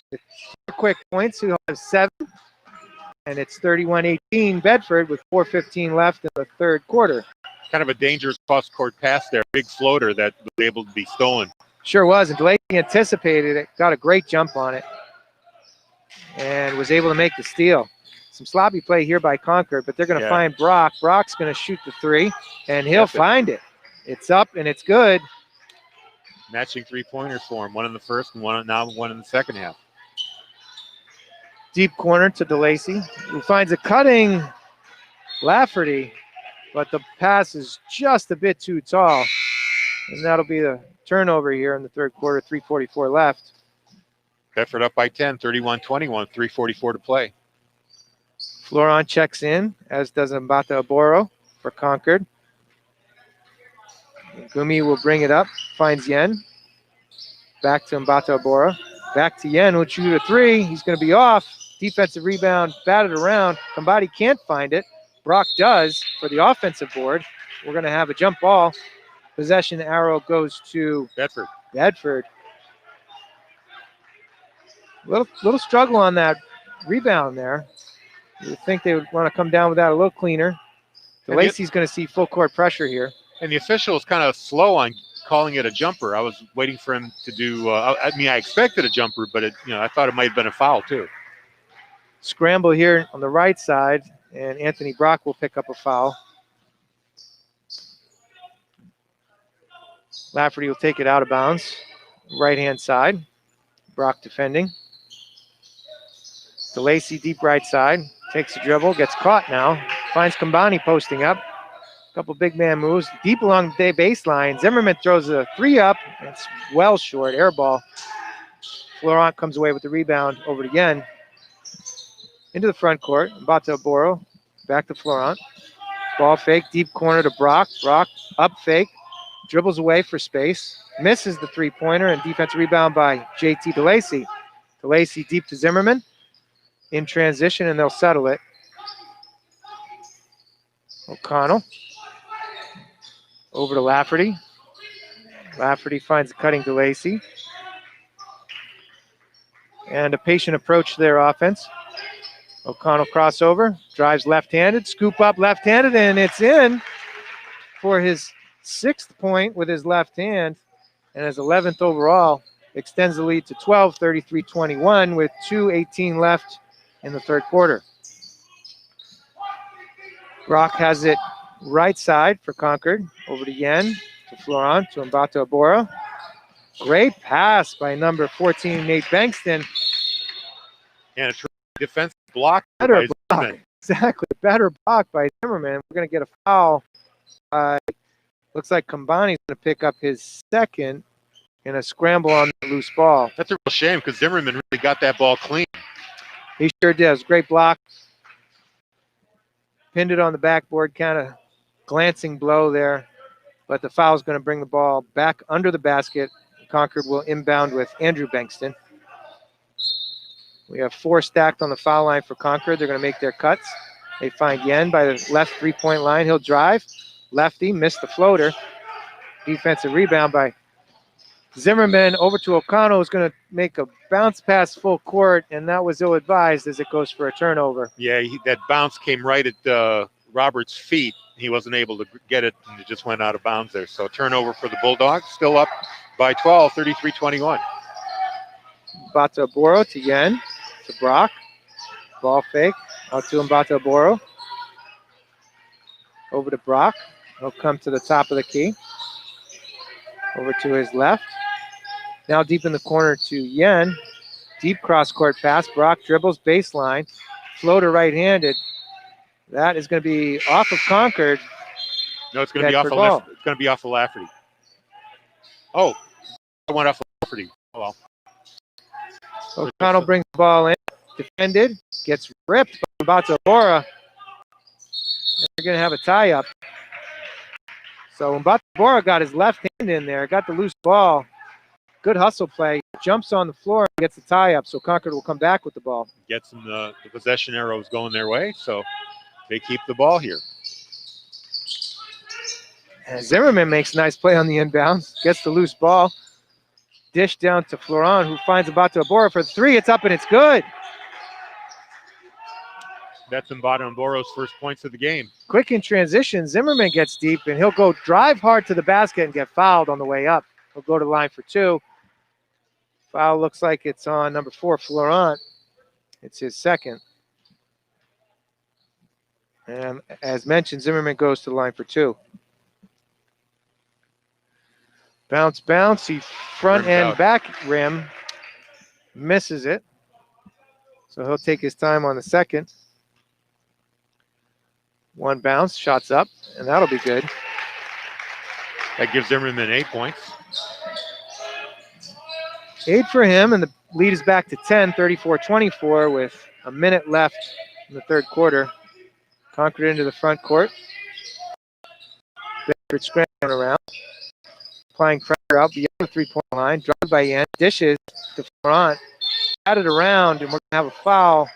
quick points, he'll have 7. And it's 31-18 Bedford with 4:15 left in the third quarter. Kind of a dangerous cross-court pass there. Big floater that was able to be stolen. Sure was, and DeLacy anticipated it, got a great jump on it, and was able to make the steal. Some sloppy play here by Concord, but they're going to find Brock. Brock's going to shoot the three, and he'll find it. It's up, and it's good. Matching three-pointers for him. One in the first and one in the second half. Deep corner to DeLacy, who finds a cutting Lafferty, but the pass is just a bit too tall. And that'll be the turnover here in the third quarter, 3:44 left. Bedford up by 10, 31-21, 3:44 to play. Floron checks in, as does Mbata Aboro for Concord. Gumi will bring it up, finds Yen. Back to Mbata Aboro. Back to Yen, who'll shoot a three. He's going to be off. Defensive rebound, batted around. Kambadi can't find it. Brock does for the offensive board. We're going to have a jump ball. Possession arrow goes to Bedford. Little struggle on that rebound there. You would think they would want to come down with that a little cleaner. DeLacy's going to see full court pressure here. And the official is kind of slow on calling it a jumper. I was waiting for him to do. I expected a jumper, but I thought it might have been a foul too. Scramble here on the right side, and Anthony Brock will pick up a foul. Lafferty will take it out of bounds. Right-hand side. Brock defending. DeLacy deep right side, takes the dribble, gets caught now, finds Kambani posting up. Couple big man moves, deep along the baseline. Zimmerman throws a three up, it's well short, air ball. Florent comes away with the rebound over to Yen. Into the front court, Mbata Boro, back to Florent. Ball fake, deep corner to Brock. Brock up fake, dribbles away for space, misses the three-pointer, and defensive rebound by JT DeLacy. DeLacy deep to Zimmerman in transition, and they'll settle it. O'Connell over to Lafferty. Lafferty finds a cutting DeLacy. And a patient approach to their offense. O'Connell crossover, drives left-handed, scoop up left-handed, and it's in for his 6th point with his left hand, and his 11th overall. Extends the lead to 12, 33-21 with 2:18 left in the third quarter. Brock has it right side for Concord, over to Yen, to Florent, to Mbata Abora. Great pass by number 14, Nate Bankston. And a defensive block. Better by block. Zimmerman. Exactly. Better block by Zimmerman. We're going to get a foul. Looks like Kambani's going to pick up his 2nd in a scramble on the loose ball. That's a real shame because Zimmerman really got that ball clean. He sure does. Great block. Pinned it on the backboard, kind of glancing blow there. But the foul's going to bring the ball back under the basket. Concord will inbound with Andrew Bankston. We have 4 stacked on the foul line for Concord. They're going to make their cuts. They find Yen by the left three-point line. He'll drive. Lefty, missed the floater. Defensive rebound by Zimmerman over to O'Connell, who's going to make a bounce pass full court, and that was ill-advised as it goes for a turnover. Yeah, that bounce came right at Roberts' feet. He wasn't able to get it, and it just went out of bounds there. So turnover for the Bulldogs, still up by 12, 33-21. Mbata Boro to Yen, to Brock. Ball fake, out to Mbata Boro. Over to Brock. He'll come to the top of the key. Over to his left. Now deep in the corner to Yen. Deep cross-court pass. Brock dribbles baseline. Floater right-handed. That is going to be off of Concord. No, it's going to be off of It's going to be off of Lafferty. Oh, I went off of Lafferty. Oh, well. O'Connell brings the ball in. Defended. Gets ripped by Mbata Bora. They're going to have a tie-up. So Mbata Bora got his left hand in there, got the loose ball. Good hustle play. Jumps on the floor and gets the tie-up, so Concord will come back with the ball. Gets them the possession arrows going their way, so they keep the ball here. And Zimmerman makes a nice play on the inbounds. Gets the loose ball. Dish down to Florent, who finds Mbata Bora for the 3. It's up and it's good. That's Mbata Boro's first points of the game. Quick in transition, Zimmerman gets deep, and he'll go drive hard to the basket and get fouled on the way up. He'll go to the line for 2. Foul looks like it's on number 4, Florent. It's his 2nd. And as mentioned, Zimmerman goes to the line for 2. Bounce, bounce. He front Rims and out. back rim. Misses it. So he'll take his time on the 2nd. 1 bounce, shots up, and that'll be good. That gives Zimmerman 8 points. 8 for him, and the lead is back to 10, 34-24 with a minute left in the third quarter. Concord into the front court. Bedford scrambling around. Applying pressure out beyond the three-point line. Drive by Yen. Dishes to Florent. Pat it around, and we're going to have a foul.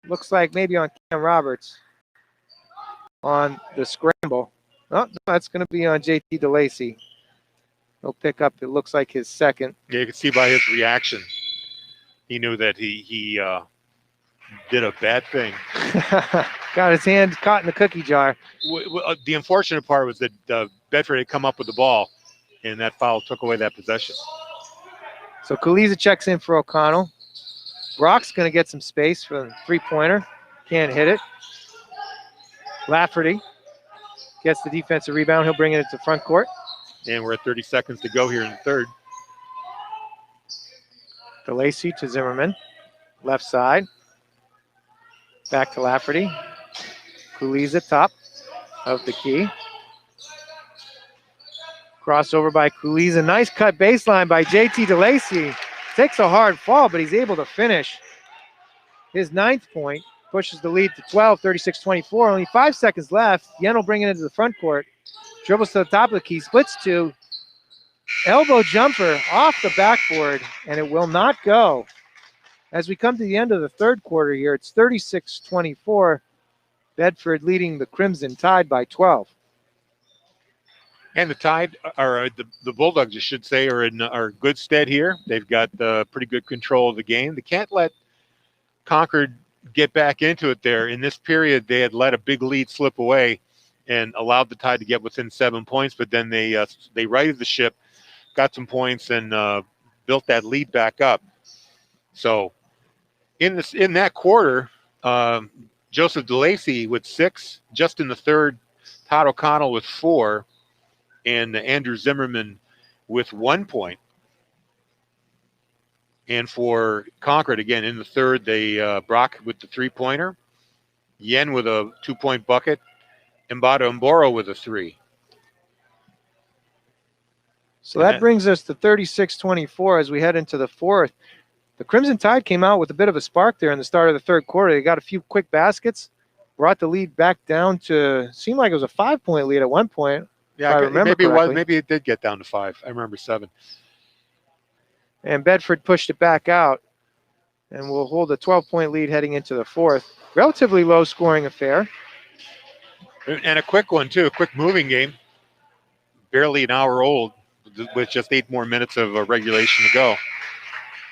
Looks like maybe on Cam Roberts on the scramble. Oh, no, that's going to be on JT DeLacy. He'll pick up, it looks like, his 2nd. Yeah, you can see by his reaction. He knew that he did a bad thing. Got his hand caught in the cookie jar. The unfortunate part was that Bedford had come up with the ball, and that foul took away that possession. So Kaliza checks in for O'Connell. Brock's going to get some space for the three-pointer. Can't hit it. Lafferty gets the defensive rebound. He'll bring it to front court. And we're at 30 seconds to go here in the third. DeLacy to Zimmerman. Left side. Back to Lafferty. Kuliza top of the key. Crossover by Kuliza. Nice cut baseline by JT DeLacy. Takes a hard fall, but he's able to finish. His 9th point pushes the lead to 12, 36-24. Only 5 seconds left. Yen will bring it into the front court. Dribbles to the top of the key. Splits two. Elbow jumper off the backboard, and it will not go. As we come to the end of the third quarter here, it's 36-24. Bedford leading the Crimson Tide by 12. And the Tide, or the Bulldogs, I should say, are good stead here. They've got pretty good control of the game. They can't let Concord get back into it there. In this period, they had let a big lead slip away and allowed the Tide to get within 7 points, but then they righted the ship, got some points, and built that lead back up. So in that quarter, Joseph DeLacy with 6, just in the third, Todd O'Connell with 4, and Andrew Zimmerman with 1 point. And for Concord, again, in the third, Brock with the 3-pointer, Yen with a 2-point bucket, and Mbata Mboro with a 3. So that brings us to 36-24 as we head into the fourth. The Crimson Tide came out with a bit of a spark there in the start of the third quarter. They got a few quick baskets, brought the lead back down to, seemed like it was a 5-point lead at one point. Yeah, I remember correctly. Maybe it did get down to 5. I remember 7. And Bedford pushed it back out, and we'll hold a 12-point lead heading into the fourth. Relatively low-scoring affair. And a quick one, too, a quick moving game. Barely an hour old with just 8 more minutes of regulation to go.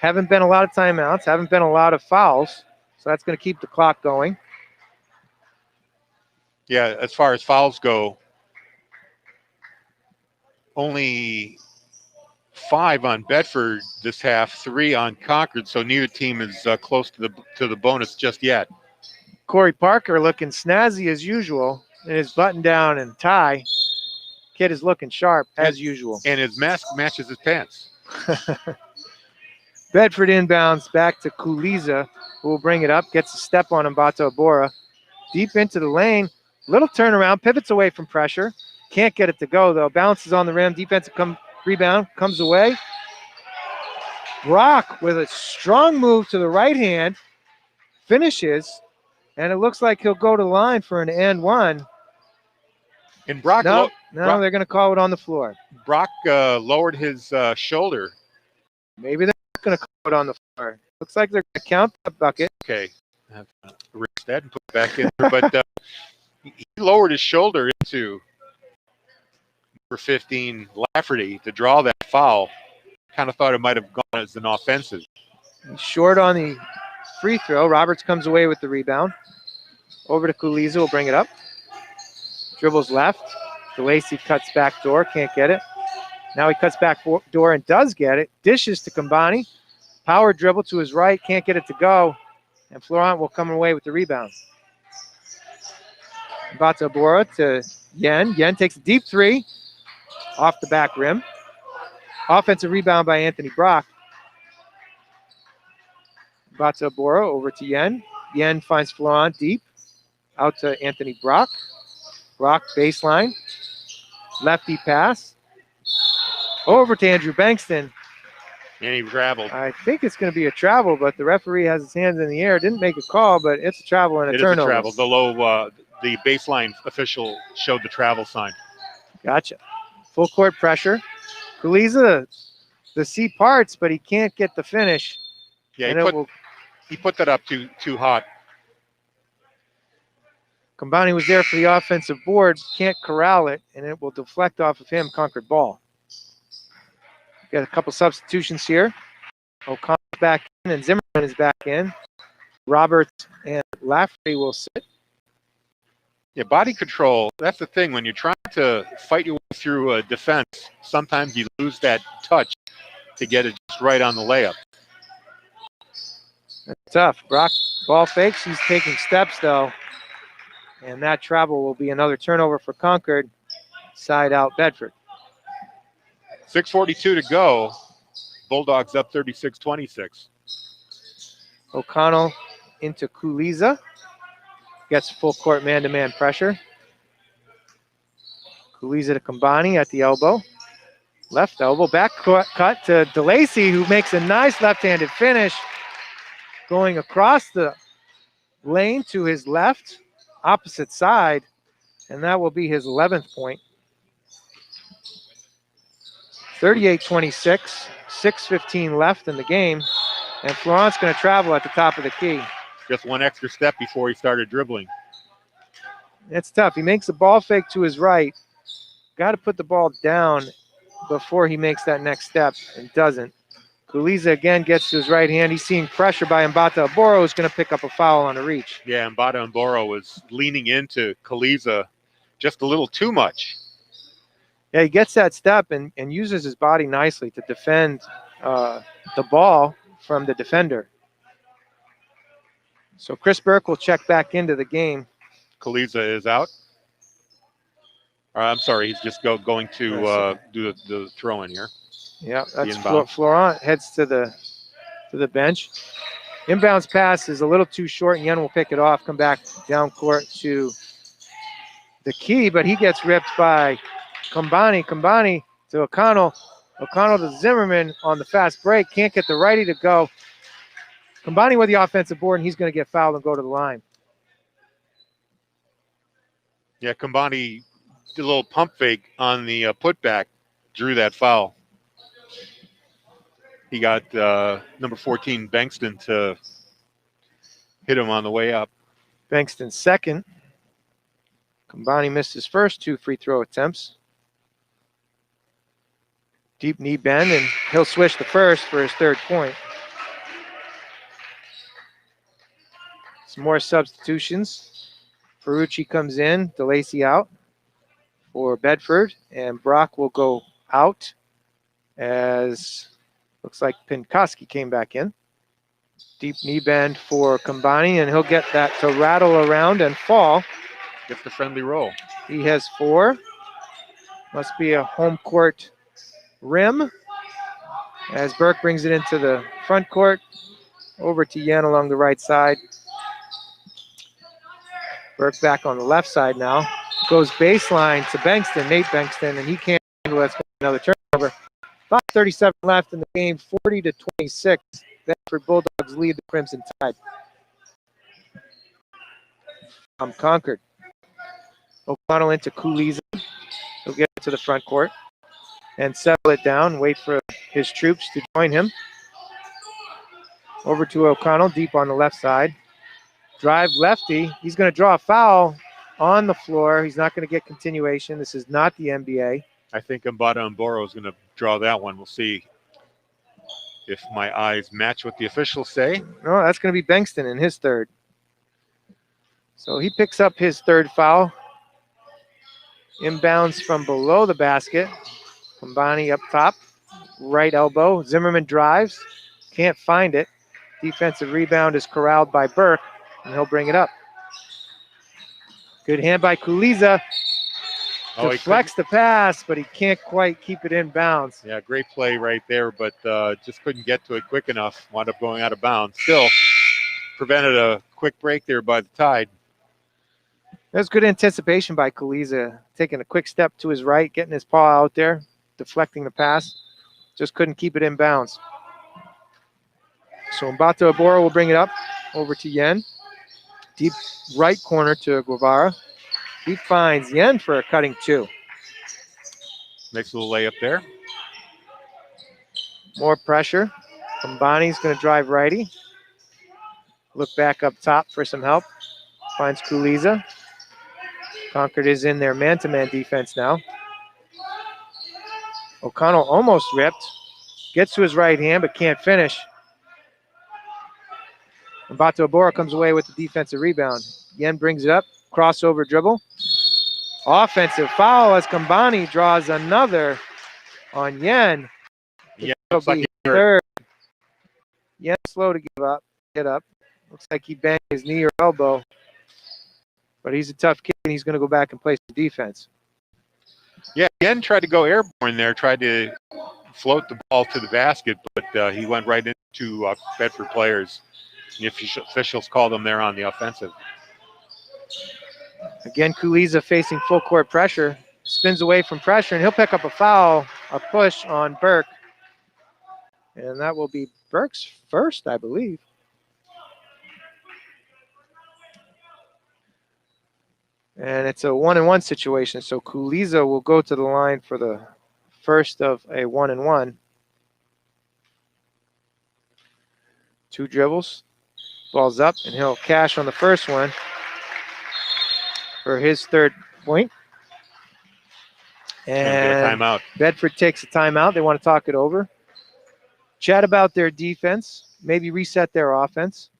Haven't been a lot of timeouts, haven't been a lot of fouls, so that's going to keep the clock going. Yeah, as far as fouls go, only 5 on Bedford this half, 3 on Concord, so neither team is close to the bonus just yet. Corey Parker looking snazzy as usual in his button down and tie. Kid is looking sharp as usual. And his mask matches his pants. Bedford inbounds back to Kuliza, who will bring it up, gets a step on Mbata Mboro. Deep into the lane, little turnaround, pivots away from pressure. Can't get it to go, though. Bounces on the rim, defensive rebound, comes away. Brock with a strong move to the right hand, finishes, and it looks like he'll go to the line for an and one. And Brock, No, they're going to call it on the floor. Brock lowered his shoulder. Maybe they're not going to call it on the floor. Looks like they're going to count the bucket. Okay, have to erase that and put it back in. But he lowered his shoulder into number 15, Lafferty, to draw that foul. Kind of thought it might have gone as an offensive. He's short on the free throw. Roberts comes away with the rebound. Over to Kuliza, will bring it up. Dribbles left. DeLacy cuts back door, can't get it. Now he cuts back door and does get it. Dishes to Kambani. Power dribble to his right, can't get it to go. And Florent will come away with the rebound. Mbata Mboro to Yen. Yen takes a deep 3 off the back rim. Offensive rebound by Anthony Brock. Mbata Mboro over to Yen. Yen finds Florent deep. Out to Anthony Brock. Brock baseline. Lefty pass. Over to Andrew Bankston. And he traveled. I think it's going to be a travel, but the referee has his hands in the air. Didn't make a call, but it's a travel and a turnover. It is a travel. The baseline official showed the travel sign. Gotcha. Full court pressure. Kuliza, the C parts, but he can't get the finish. Yeah, he put that up too hot. Kambani was there for the offensive board, can't corral it, and it will deflect off of him, Concord ball. Got a couple substitutions here. O'Connell back in and Zimmerman is back in. Roberts and Lafferty will sit. Yeah, body control, that's the thing. When you're trying to fight your way through a defense, sometimes you lose that touch to get it just right on the layup. That's tough. Brock ball fakes. He's taking steps, though. And that travel will be another turnover for Concord. Side out Bedford. 6:42 to go. Bulldogs up 36-26. O'Connell into Kuliza. Gets full court man-to-man pressure. Kuliza to Kambani at the elbow. Left elbow, back cut to DeLacy, who makes a nice left-handed finish. Going across the lane to his left, opposite side, and that will be his 11th point. 38-26, 6:15 left in the game, and Florent's going to travel at the top of the key. Just one extra step before he started dribbling. It's tough. He makes a ball fake to his right. Got to put the ball down before he makes that next step, and doesn't. Kuliza again gets to his right hand. He's seeing pressure by Mbata Aboro, who's going to pick up a foul on a reach. Yeah, Mbata Mboro was leaning into Kuliza just a little too much. Yeah, he gets that step and uses his body nicely to defend the ball from the defender. So Chris Burke will check back into the game. Kuliza is out. I'm sorry, he's just going to do the throw in here. Yeah, that's inbound. Florent heads to the bench. Inbounds pass is a little too short, and Yen will pick it off, come back down court to the key, but he gets ripped by Kambani. Kambani to O'Connell. O'Connell to Zimmerman on the fast break. Can't get the righty to go. Kambani with the offensive board, and he's going to get fouled and go to the line. Yeah, Kambani did a little pump fake on the putback, drew that foul. He got number 14, Bankston, to hit him on the way up. Bankston second. Kambani missed his first 2 free throw attempts. Deep knee bend, and he'll switch the first for his 3rd point. Some more substitutions. Ferrucci comes in, DeLacy out for Bedford, and Brock will go out as looks like Pinkoski came back in. Deep knee bend for Kambani, and he'll get that to rattle around and fall. Gets the friendly roll. He has 4. Must be a home court rim as Burke brings it into the front court. Over to Yen along the right side. Burke back on the left side now. Goes baseline to Bankston, Nate Bankston, and he can't handle it. Another turnover. 5:37 left in the game, 40-26. Bedford Bulldogs lead the Crimson Tide. Concord. O'Connell into Kuliza. He'll get to the front court and settle it down, wait for his troops to join him. Over to O'Connell, deep on the left side. Drive lefty. He's going to draw a foul on the floor. He's not going to get continuation. This is not the NBA. I think Mbata Mboro is going to draw that one. We'll see if my eyes match what the officials say. No, that's going to be Bankston in his 3rd. So he picks up his 3rd foul. Inbounds from below the basket. Kambani up top. Right elbow. Zimmerman drives. Can't find it. Defensive rebound is corralled by Burke, and he'll bring it up. Good hand by Kuliza. Deflects the pass, but he can't quite keep it in bounds. Yeah, great play right there, but just couldn't get to it quick enough. Wound up going out of bounds. Still prevented a quick break there by the Tide. That's good anticipation by Kuliza, taking a quick step to his right, getting his paw out there, deflecting the pass. Just couldn't keep it in bounds. So Mbata Aboro will bring it up over to Yen. Deep right corner to Guevara. He finds Yen for a cutting 2. Nice little layup there. More pressure. Kambani's going to drive righty. Look back up top for some help. Finds Kuliza. Concord is in their man-to-man defense now. O'Connell almost ripped. Gets to his right hand, but can't finish. Mbata Aboro comes away with the defensive rebound. Yen brings it up. Crossover dribble. Offensive foul as Kambani draws another on Yen. Yeah, It'll be third. Yen slow to get up. Looks like he banged his knee or elbow. But he's a tough kid, and he's going to go back and play some defense. Yeah, Yen tried to go airborne there, tried to float the ball to the basket, but he went right into Bedford players. The officials call them there on the offensive. Again, Kuliza facing full court pressure. Spins away from pressure, and he'll pick up a foul, a push on Burke. And that will be Burke's first, I believe. And it's a 1-and-1 situation, so Kuliza will go to the line for the first of a 1-and-1. 2 dribbles, ball's up, and he'll cash on the first one for his 3rd point. Gonna get a And timeout. Bedford takes a timeout. They want to talk it over, chat about their defense, maybe reset their offense,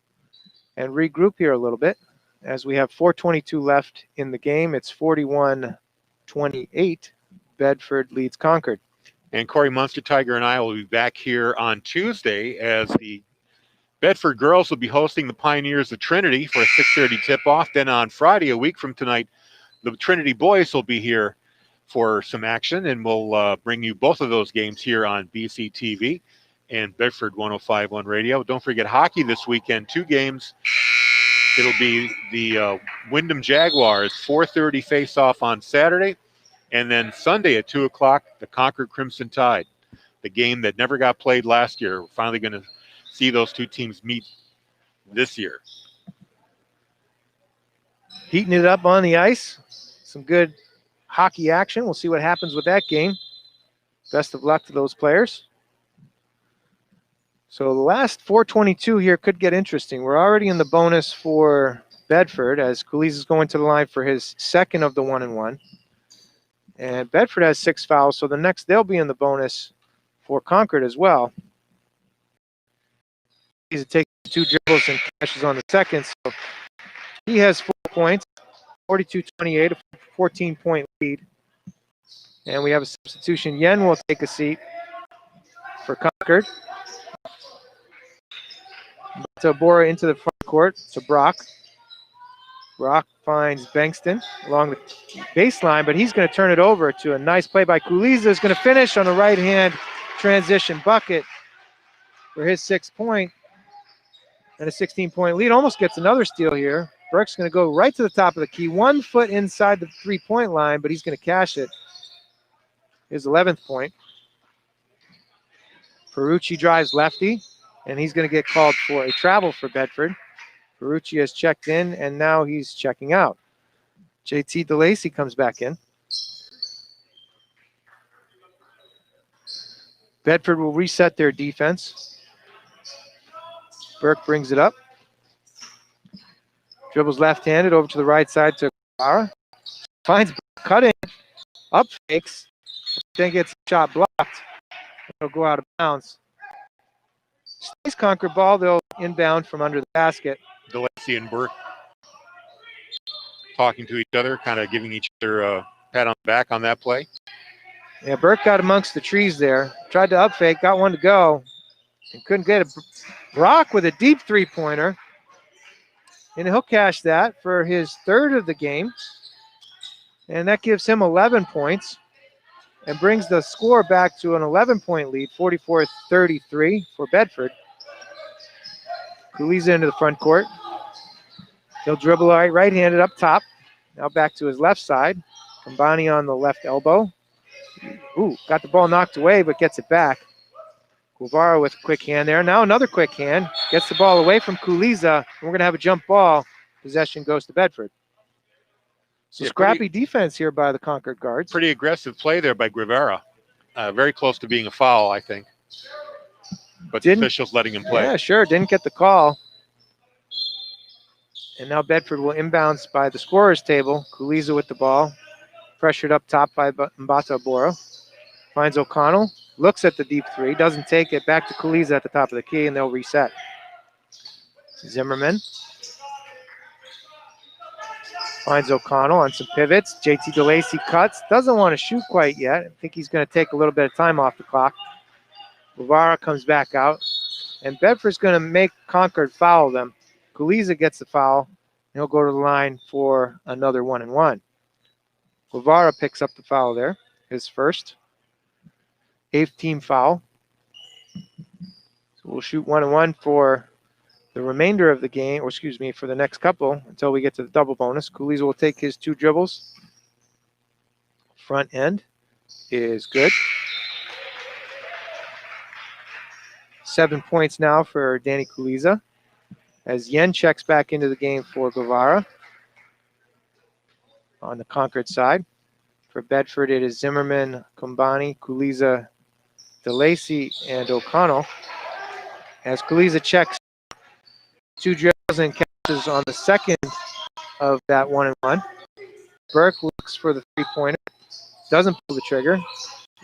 and regroup here a little bit. As we have 4:22 left in the game, it's 41-28. Bedford leads Concord. And Corey Munster, Tiger, and I will be back here on Tuesday as the Bedford girls will be hosting the Pioneers of Trinity for a 6:30 tip-off. Then on Friday, a week from tonight, the Trinity boys will be here for some action, and we'll bring you both of those games here on BCTV and Bedford 105.1 Radio. Don't forget hockey this weekend, 2 games. It'll be the Wyndham Jaguars 4:30 face-off on Saturday, and then Sunday at 2 o'clock, the Concord Crimson Tide, the game that never got played last year. We're finally going to see those 2 teams meet this year. Heating it up on the ice. Some good hockey action. We'll see what happens with that game. Best of luck to those players. So the last 4:22 here could get interesting. We're already in the bonus for Bedford as Kuliza is going to the line for his 2nd of the 1-and-1. And Bedford has 6 fouls, so the next they'll be in the bonus for Concord as well. He's taking 2 dribbles and cashes on the second, so he has 4 points, 42-28, a 14-point lead. And we have a substitution. Yen will take a seat for Concord. To Bora into the front court to Brock. Brock finds Bankston along the baseline, but he's going to turn it over to a nice play by Kuliza. Is going to finish on a right-hand transition bucket for his 6th point and a 16-point lead. Almost gets another steal here. Burke's going to go right to the top of the key, 1 foot inside the 3-point line, but he's going to cash it. His 11th point. Ferrucci drives lefty, and he's going to get called for a travel for Bedford. Ferrucci has checked in, and now he's checking out. JT DeLacy comes back in. Bedford will reset their defense. Burke brings it up. Dribbles left-handed over to the right side to Clara. Finds Burke, cut in, up fakes, then gets the shot blocked. It'll go out of bounds. Stays Concord ball, they'll inbound from under the basket. DeLacy and Burke talking to each other, kind of giving each other a pat on the back on that play. Yeah, Burke got amongst the trees there. Tried to up fake, got one to go, and couldn't get it. Brock with a deep 3-pointer, and he'll cash that for his 3rd of the game. And that gives him 11 points and brings the score back to an 11-point lead, 44-33 for Bedford. Kuliza into the front court. He'll dribble right-handed up top. Now back to his left side. Kambani on the left elbow. Ooh, got the ball knocked away, but gets it back. Guevara with a quick hand there. Now another quick hand. Gets the ball away from Kuliza. We're going to have a jump ball. Possession goes to Bedford. So Yeah, scrappy defense here by the Concord guards. Pretty aggressive play there by Guevara. Very close to being a foul, I think. But the officials letting him play. Yeah, sure. Didn't get the call. And now Bedford will inbounds by the scorer's table. Kuliza with the ball. Pressured up top by Mbata Bora. Finds O'Connell. Looks at the deep 3. Doesn't take it. Back to Kuliza at the top of the key, and they'll reset. Zimmerman. Finds O'Connell on some pivots. JT DeLacy cuts. Doesn't want to shoot quite yet. I think he's going to take a little bit of time off the clock. Guevara comes back out. And Bedford's going to make Concord foul them. Kuliza gets the foul. And he'll go to the line for another 1-and-1. Guevara picks up the foul there. His first. 8th team foul. So we'll shoot 1-and-1 for the remainder of the game, or excuse me, for the next couple until we get to the double bonus. Kuliza will take his 2 dribbles. Front end is good. 7 points now for Danny Kuliza as Yen checks back into the game for Guevara. On the Concord side. For Bedford, it is Zimmerman, Kumbani, Kuliza, DeLacy, and O'Connell. As Kuliza checks 2 dribbles and catches on the second of that 1-and-1. Burke looks for the 3-pointer. Doesn't pull the trigger.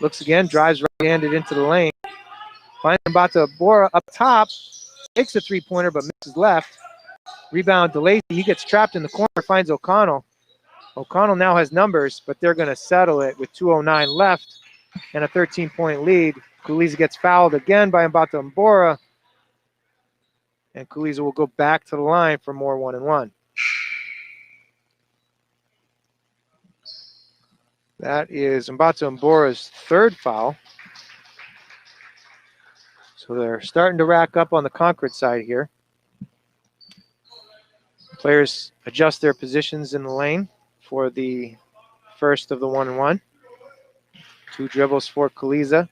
Looks again, drives right-handed into the lane. Finds Mbata Bora up top. Takes the 3-pointer, but misses left. Rebound DeLacy. He gets trapped in the corner, finds O'Connell. O'Connell now has numbers, but they're going to settle it with 2:09 left and a 13-point lead. Kuliza gets fouled again by Mbata Mbora, and Kuliza will go back to the line for more 1-and-1. That is Mbata Mbora's 3rd foul. So they're starting to rack up on the Concord side here. Players adjust their positions in the lane for the first of the 1-and-1. 2 dribbles for Kuliza.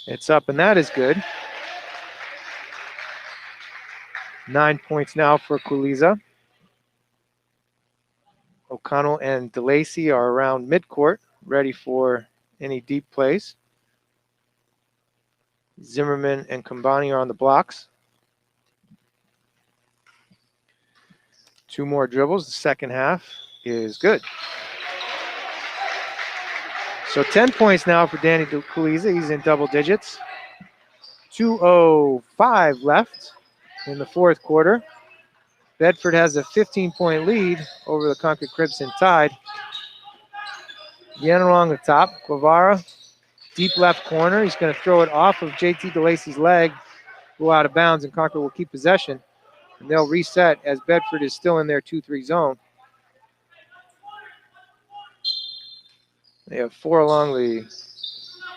It's up, and that is good. 9 points now for Kuliza. O'Connell and DeLacy are around midcourt, ready for any deep plays. Zimmerman and Kumbani are on the blocks. 2 more dribbles. The second half is good. So 10 points now for Danny Kuliza. He's in double digits. 2:05 left in the 4th quarter. Bedford has a 15-point lead over the Concord Crimson Tide. Yen along the top. Guevara, deep left corner. He's going to throw it off of JT DeLacy's leg, go out of bounds, and Concord will keep possession. And they'll reset as Bedford is still in their 2-3 zone. They have 4 along the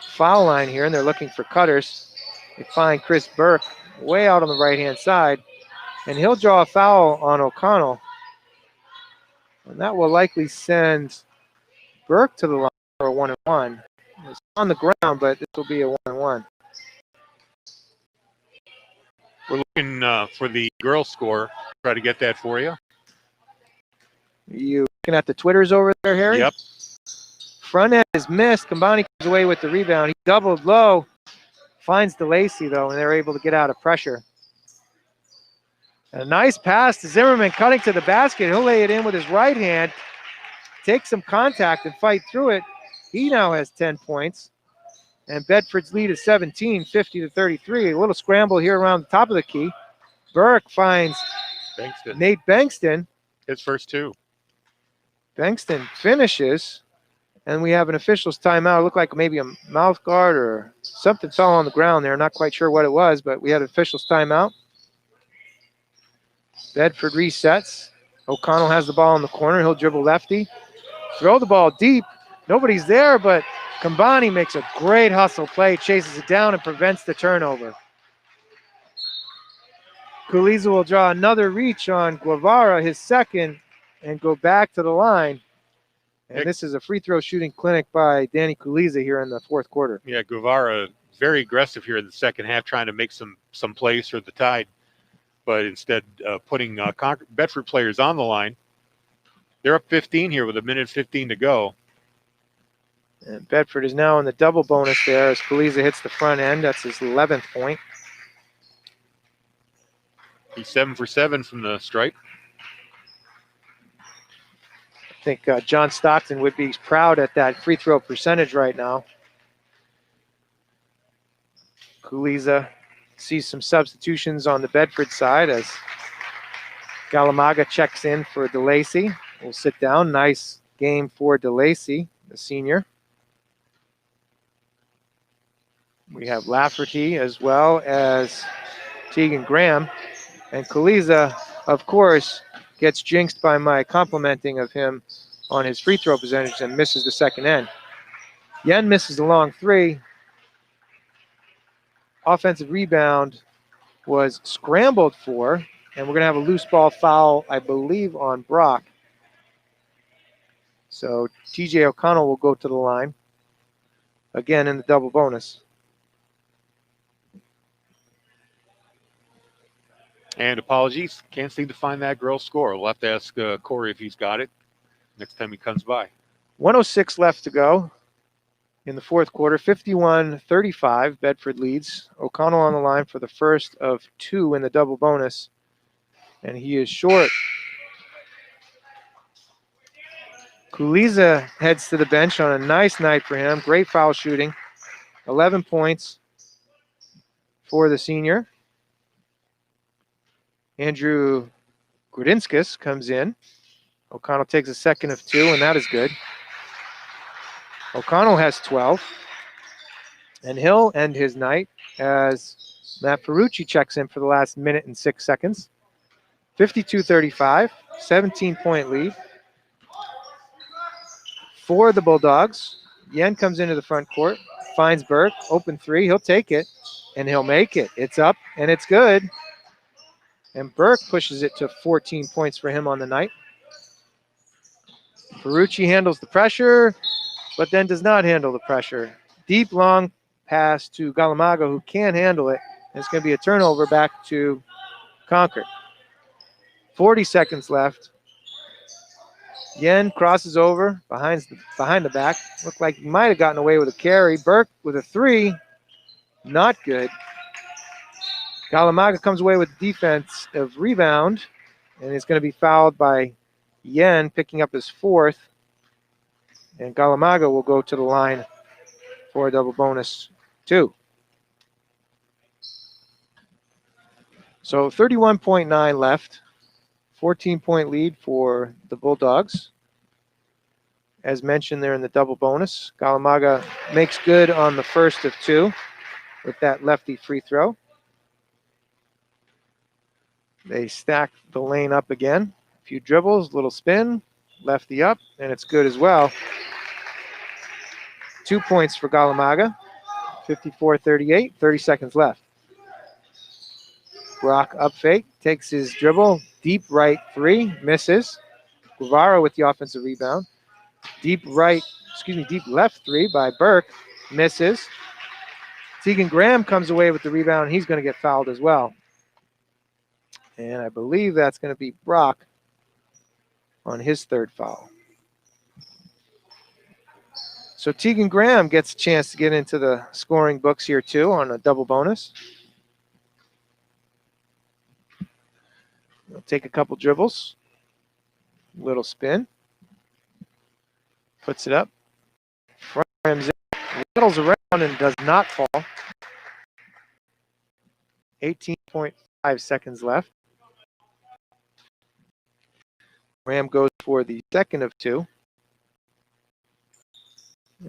foul line here, and they're looking for cutters. They find Chris Burke way out on the right-hand side, and he'll draw a foul on O'Connell. And that will likely send Burke to the line for a 1-and-1. It's on the ground, but this will be a 1-and-1. We're looking for the girls' score. Try to get that for you. You looking at the Twitters over there, Harry? Yep. Front end is missed. Kumbani comes away with the rebound. He doubled low. Finds DeLacy, though, and they're able to get out of pressure. A nice pass to Zimmerman, cutting to the basket. He'll lay it in with his right hand. Take some contact and fight through it. He now has 10 points. And Bedford's lead is 17, 50-33. A little scramble here around the top of the key. Burke finds Bankston. Nate Bankston. His first 2. Bankston finishes. And we have an official's timeout. It looked like maybe a mouth guard or something fell on the ground there. Not quite sure what it was, but we had an official's timeout. Bedford resets. O'Connell has the ball in the corner. He'll dribble lefty. Throw the ball deep. Nobody's there, but Kumbani makes a great hustle play, chases it down, and prevents the turnover. Kuliza will draw another reach on Guevara, his second, and go back to the line. And this is a free throw shooting clinic by Danny Kuliza here in the 4th quarter. Yeah, Guevara very aggressive here in the second half, trying to make some plays for the Tide, but instead putting Bedford players on the line. They're up 15 here with 1:15 to go. And Bedford is now in the double bonus there as Kuliza hits the front end. That's his 11th point. He's 7 for 7 from the stripe. I think John Stockton would be proud at that free throw percentage right now. Kuliza sees some substitutions on the Bedford side as Galamaga checks in for DeLacy. Will sit down. Nice game for DeLacy, the senior. We have Lafferty as well as Tegan Graham. And Kuliza, of course, gets jinxed by my complimenting of him on his free throw percentage and misses the second end. Yen misses the long 3. Offensive rebound was scrambled for, and we're going to have a loose ball foul, I believe, on Brock. So TJ O'Connell will go to the line again in the double bonus. And apologies, can't seem to find that girl's score. We'll have to ask Corey if he's got it next time he comes by. 1:06 left to go in the fourth quarter. 51-35, Bedford leads. O'Connell on the line for the first of two in the double bonus, and he is short. Kuliza heads to the bench on a nice night for him. Great foul shooting. 11 points for the senior. Andrew Grudinskas comes in. O'Connell takes a second of two, and that is good. O'Connell has 12. And he'll end his night as Matt Ferrucci checks in for the last minute and 6 seconds. 52-35, 17-point lead for the Bulldogs. Yen comes into the front court, finds Burke, open three. He'll take it, and he'll make it. It's up, and it's good. And Burke pushes it to 14 points for him on the night. Ferrucci handles the pressure, but then does not handle the pressure. Deep, long pass to Galamaga, who can handle it. And it's going to be a turnover back to Concord. 40 seconds left. Yen crosses over behind the back. Looked like he might have gotten away with a carry. Burke with a three. Not good. Galamaga comes away with defensive rebound, and it's going to be fouled by Yen, picking up his fourth. And Galamaga will go to the line for a double bonus two. So 31.9 left. 14-point lead for the Bulldogs. As mentioned there in the double bonus, Galamaga makes good on the first of two with that lefty free throw. They stack the lane up again. A few dribbles, little spin, lefty up, and it's good as well. 2 points for Galamaga. 54-38, 30 seconds left. Brock up fake, takes his dribble, deep right three, misses. Guevara with the offensive rebound. Deep left three by Burke, misses. Tegan Graham comes away with the rebound. He's going to get fouled as well. And I believe that's going to be Brock on his third foul. So Tegan Graham gets a chance to get into the scoring books here too on a double bonus. He'll take a couple dribbles. Little spin. Puts it up. Front rims in, rattles around and does not fall. 18.5 seconds left. Graham goes for the second of two.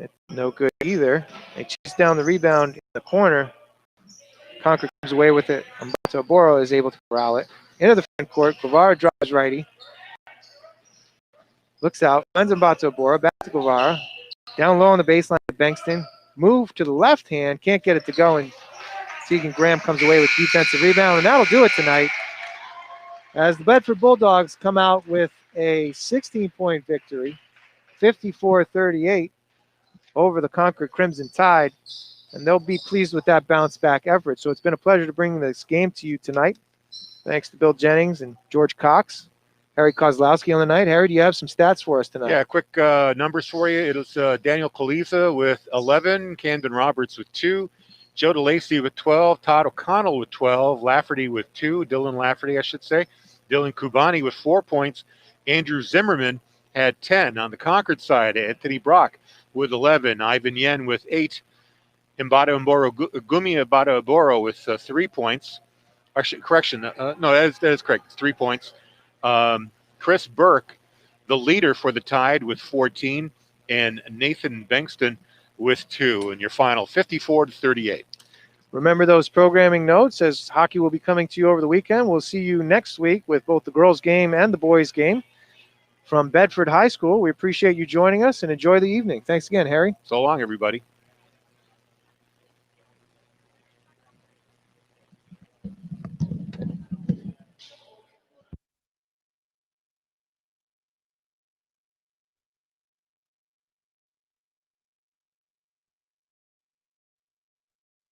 It's no good either. They chase down the rebound in the corner. Concord comes away with it. Ambato Boro is able to corral it. Into the front court. Guevara drives righty. Looks out. Finds Ambato Boro. Back to Guevara. Down low on the baseline to Bankston. Move to the left hand. Can't get it to go. And Tegan Graham comes away with defensive rebound. And that'll do it tonight. As the Bedford Bulldogs come out with a 16-point victory. 54-38. Over the Concord Crimson Tide, and they'll be pleased with that bounce-back effort. So it's been a pleasure to bring this game to you tonight. Thanks to Bill Jennings and George Cox. Harry Kozlowski on the night. Harry, do you have some stats for us tonight? Yeah, quick numbers for you. It was Daniel Kaliza with 11, Camden Roberts with 2, Joe DeLacy with 12, Todd O'Connell with 12, Lafferty with 2, Dylan Lafferty, I should say, Dylan Kubani with 4 points, Andrew Zimmerman had 10. On the Concord side, Anthony Brock with 11, Ivan Yen with 8, Gumi Ibata Aboro with 3 points. Actually, correction, no, that is correct, 3 points. Chris Burke, the leader for the Tide with 14, and Nathan Bankston with 2. And your final 54-38. Remember those programming notes as hockey will be coming to you over the weekend. We'll see you next week with both the girls' game and the boys' game from Bedford High School. We appreciate you joining us and enjoy the evening. Thanks again, Harry. So long, everybody.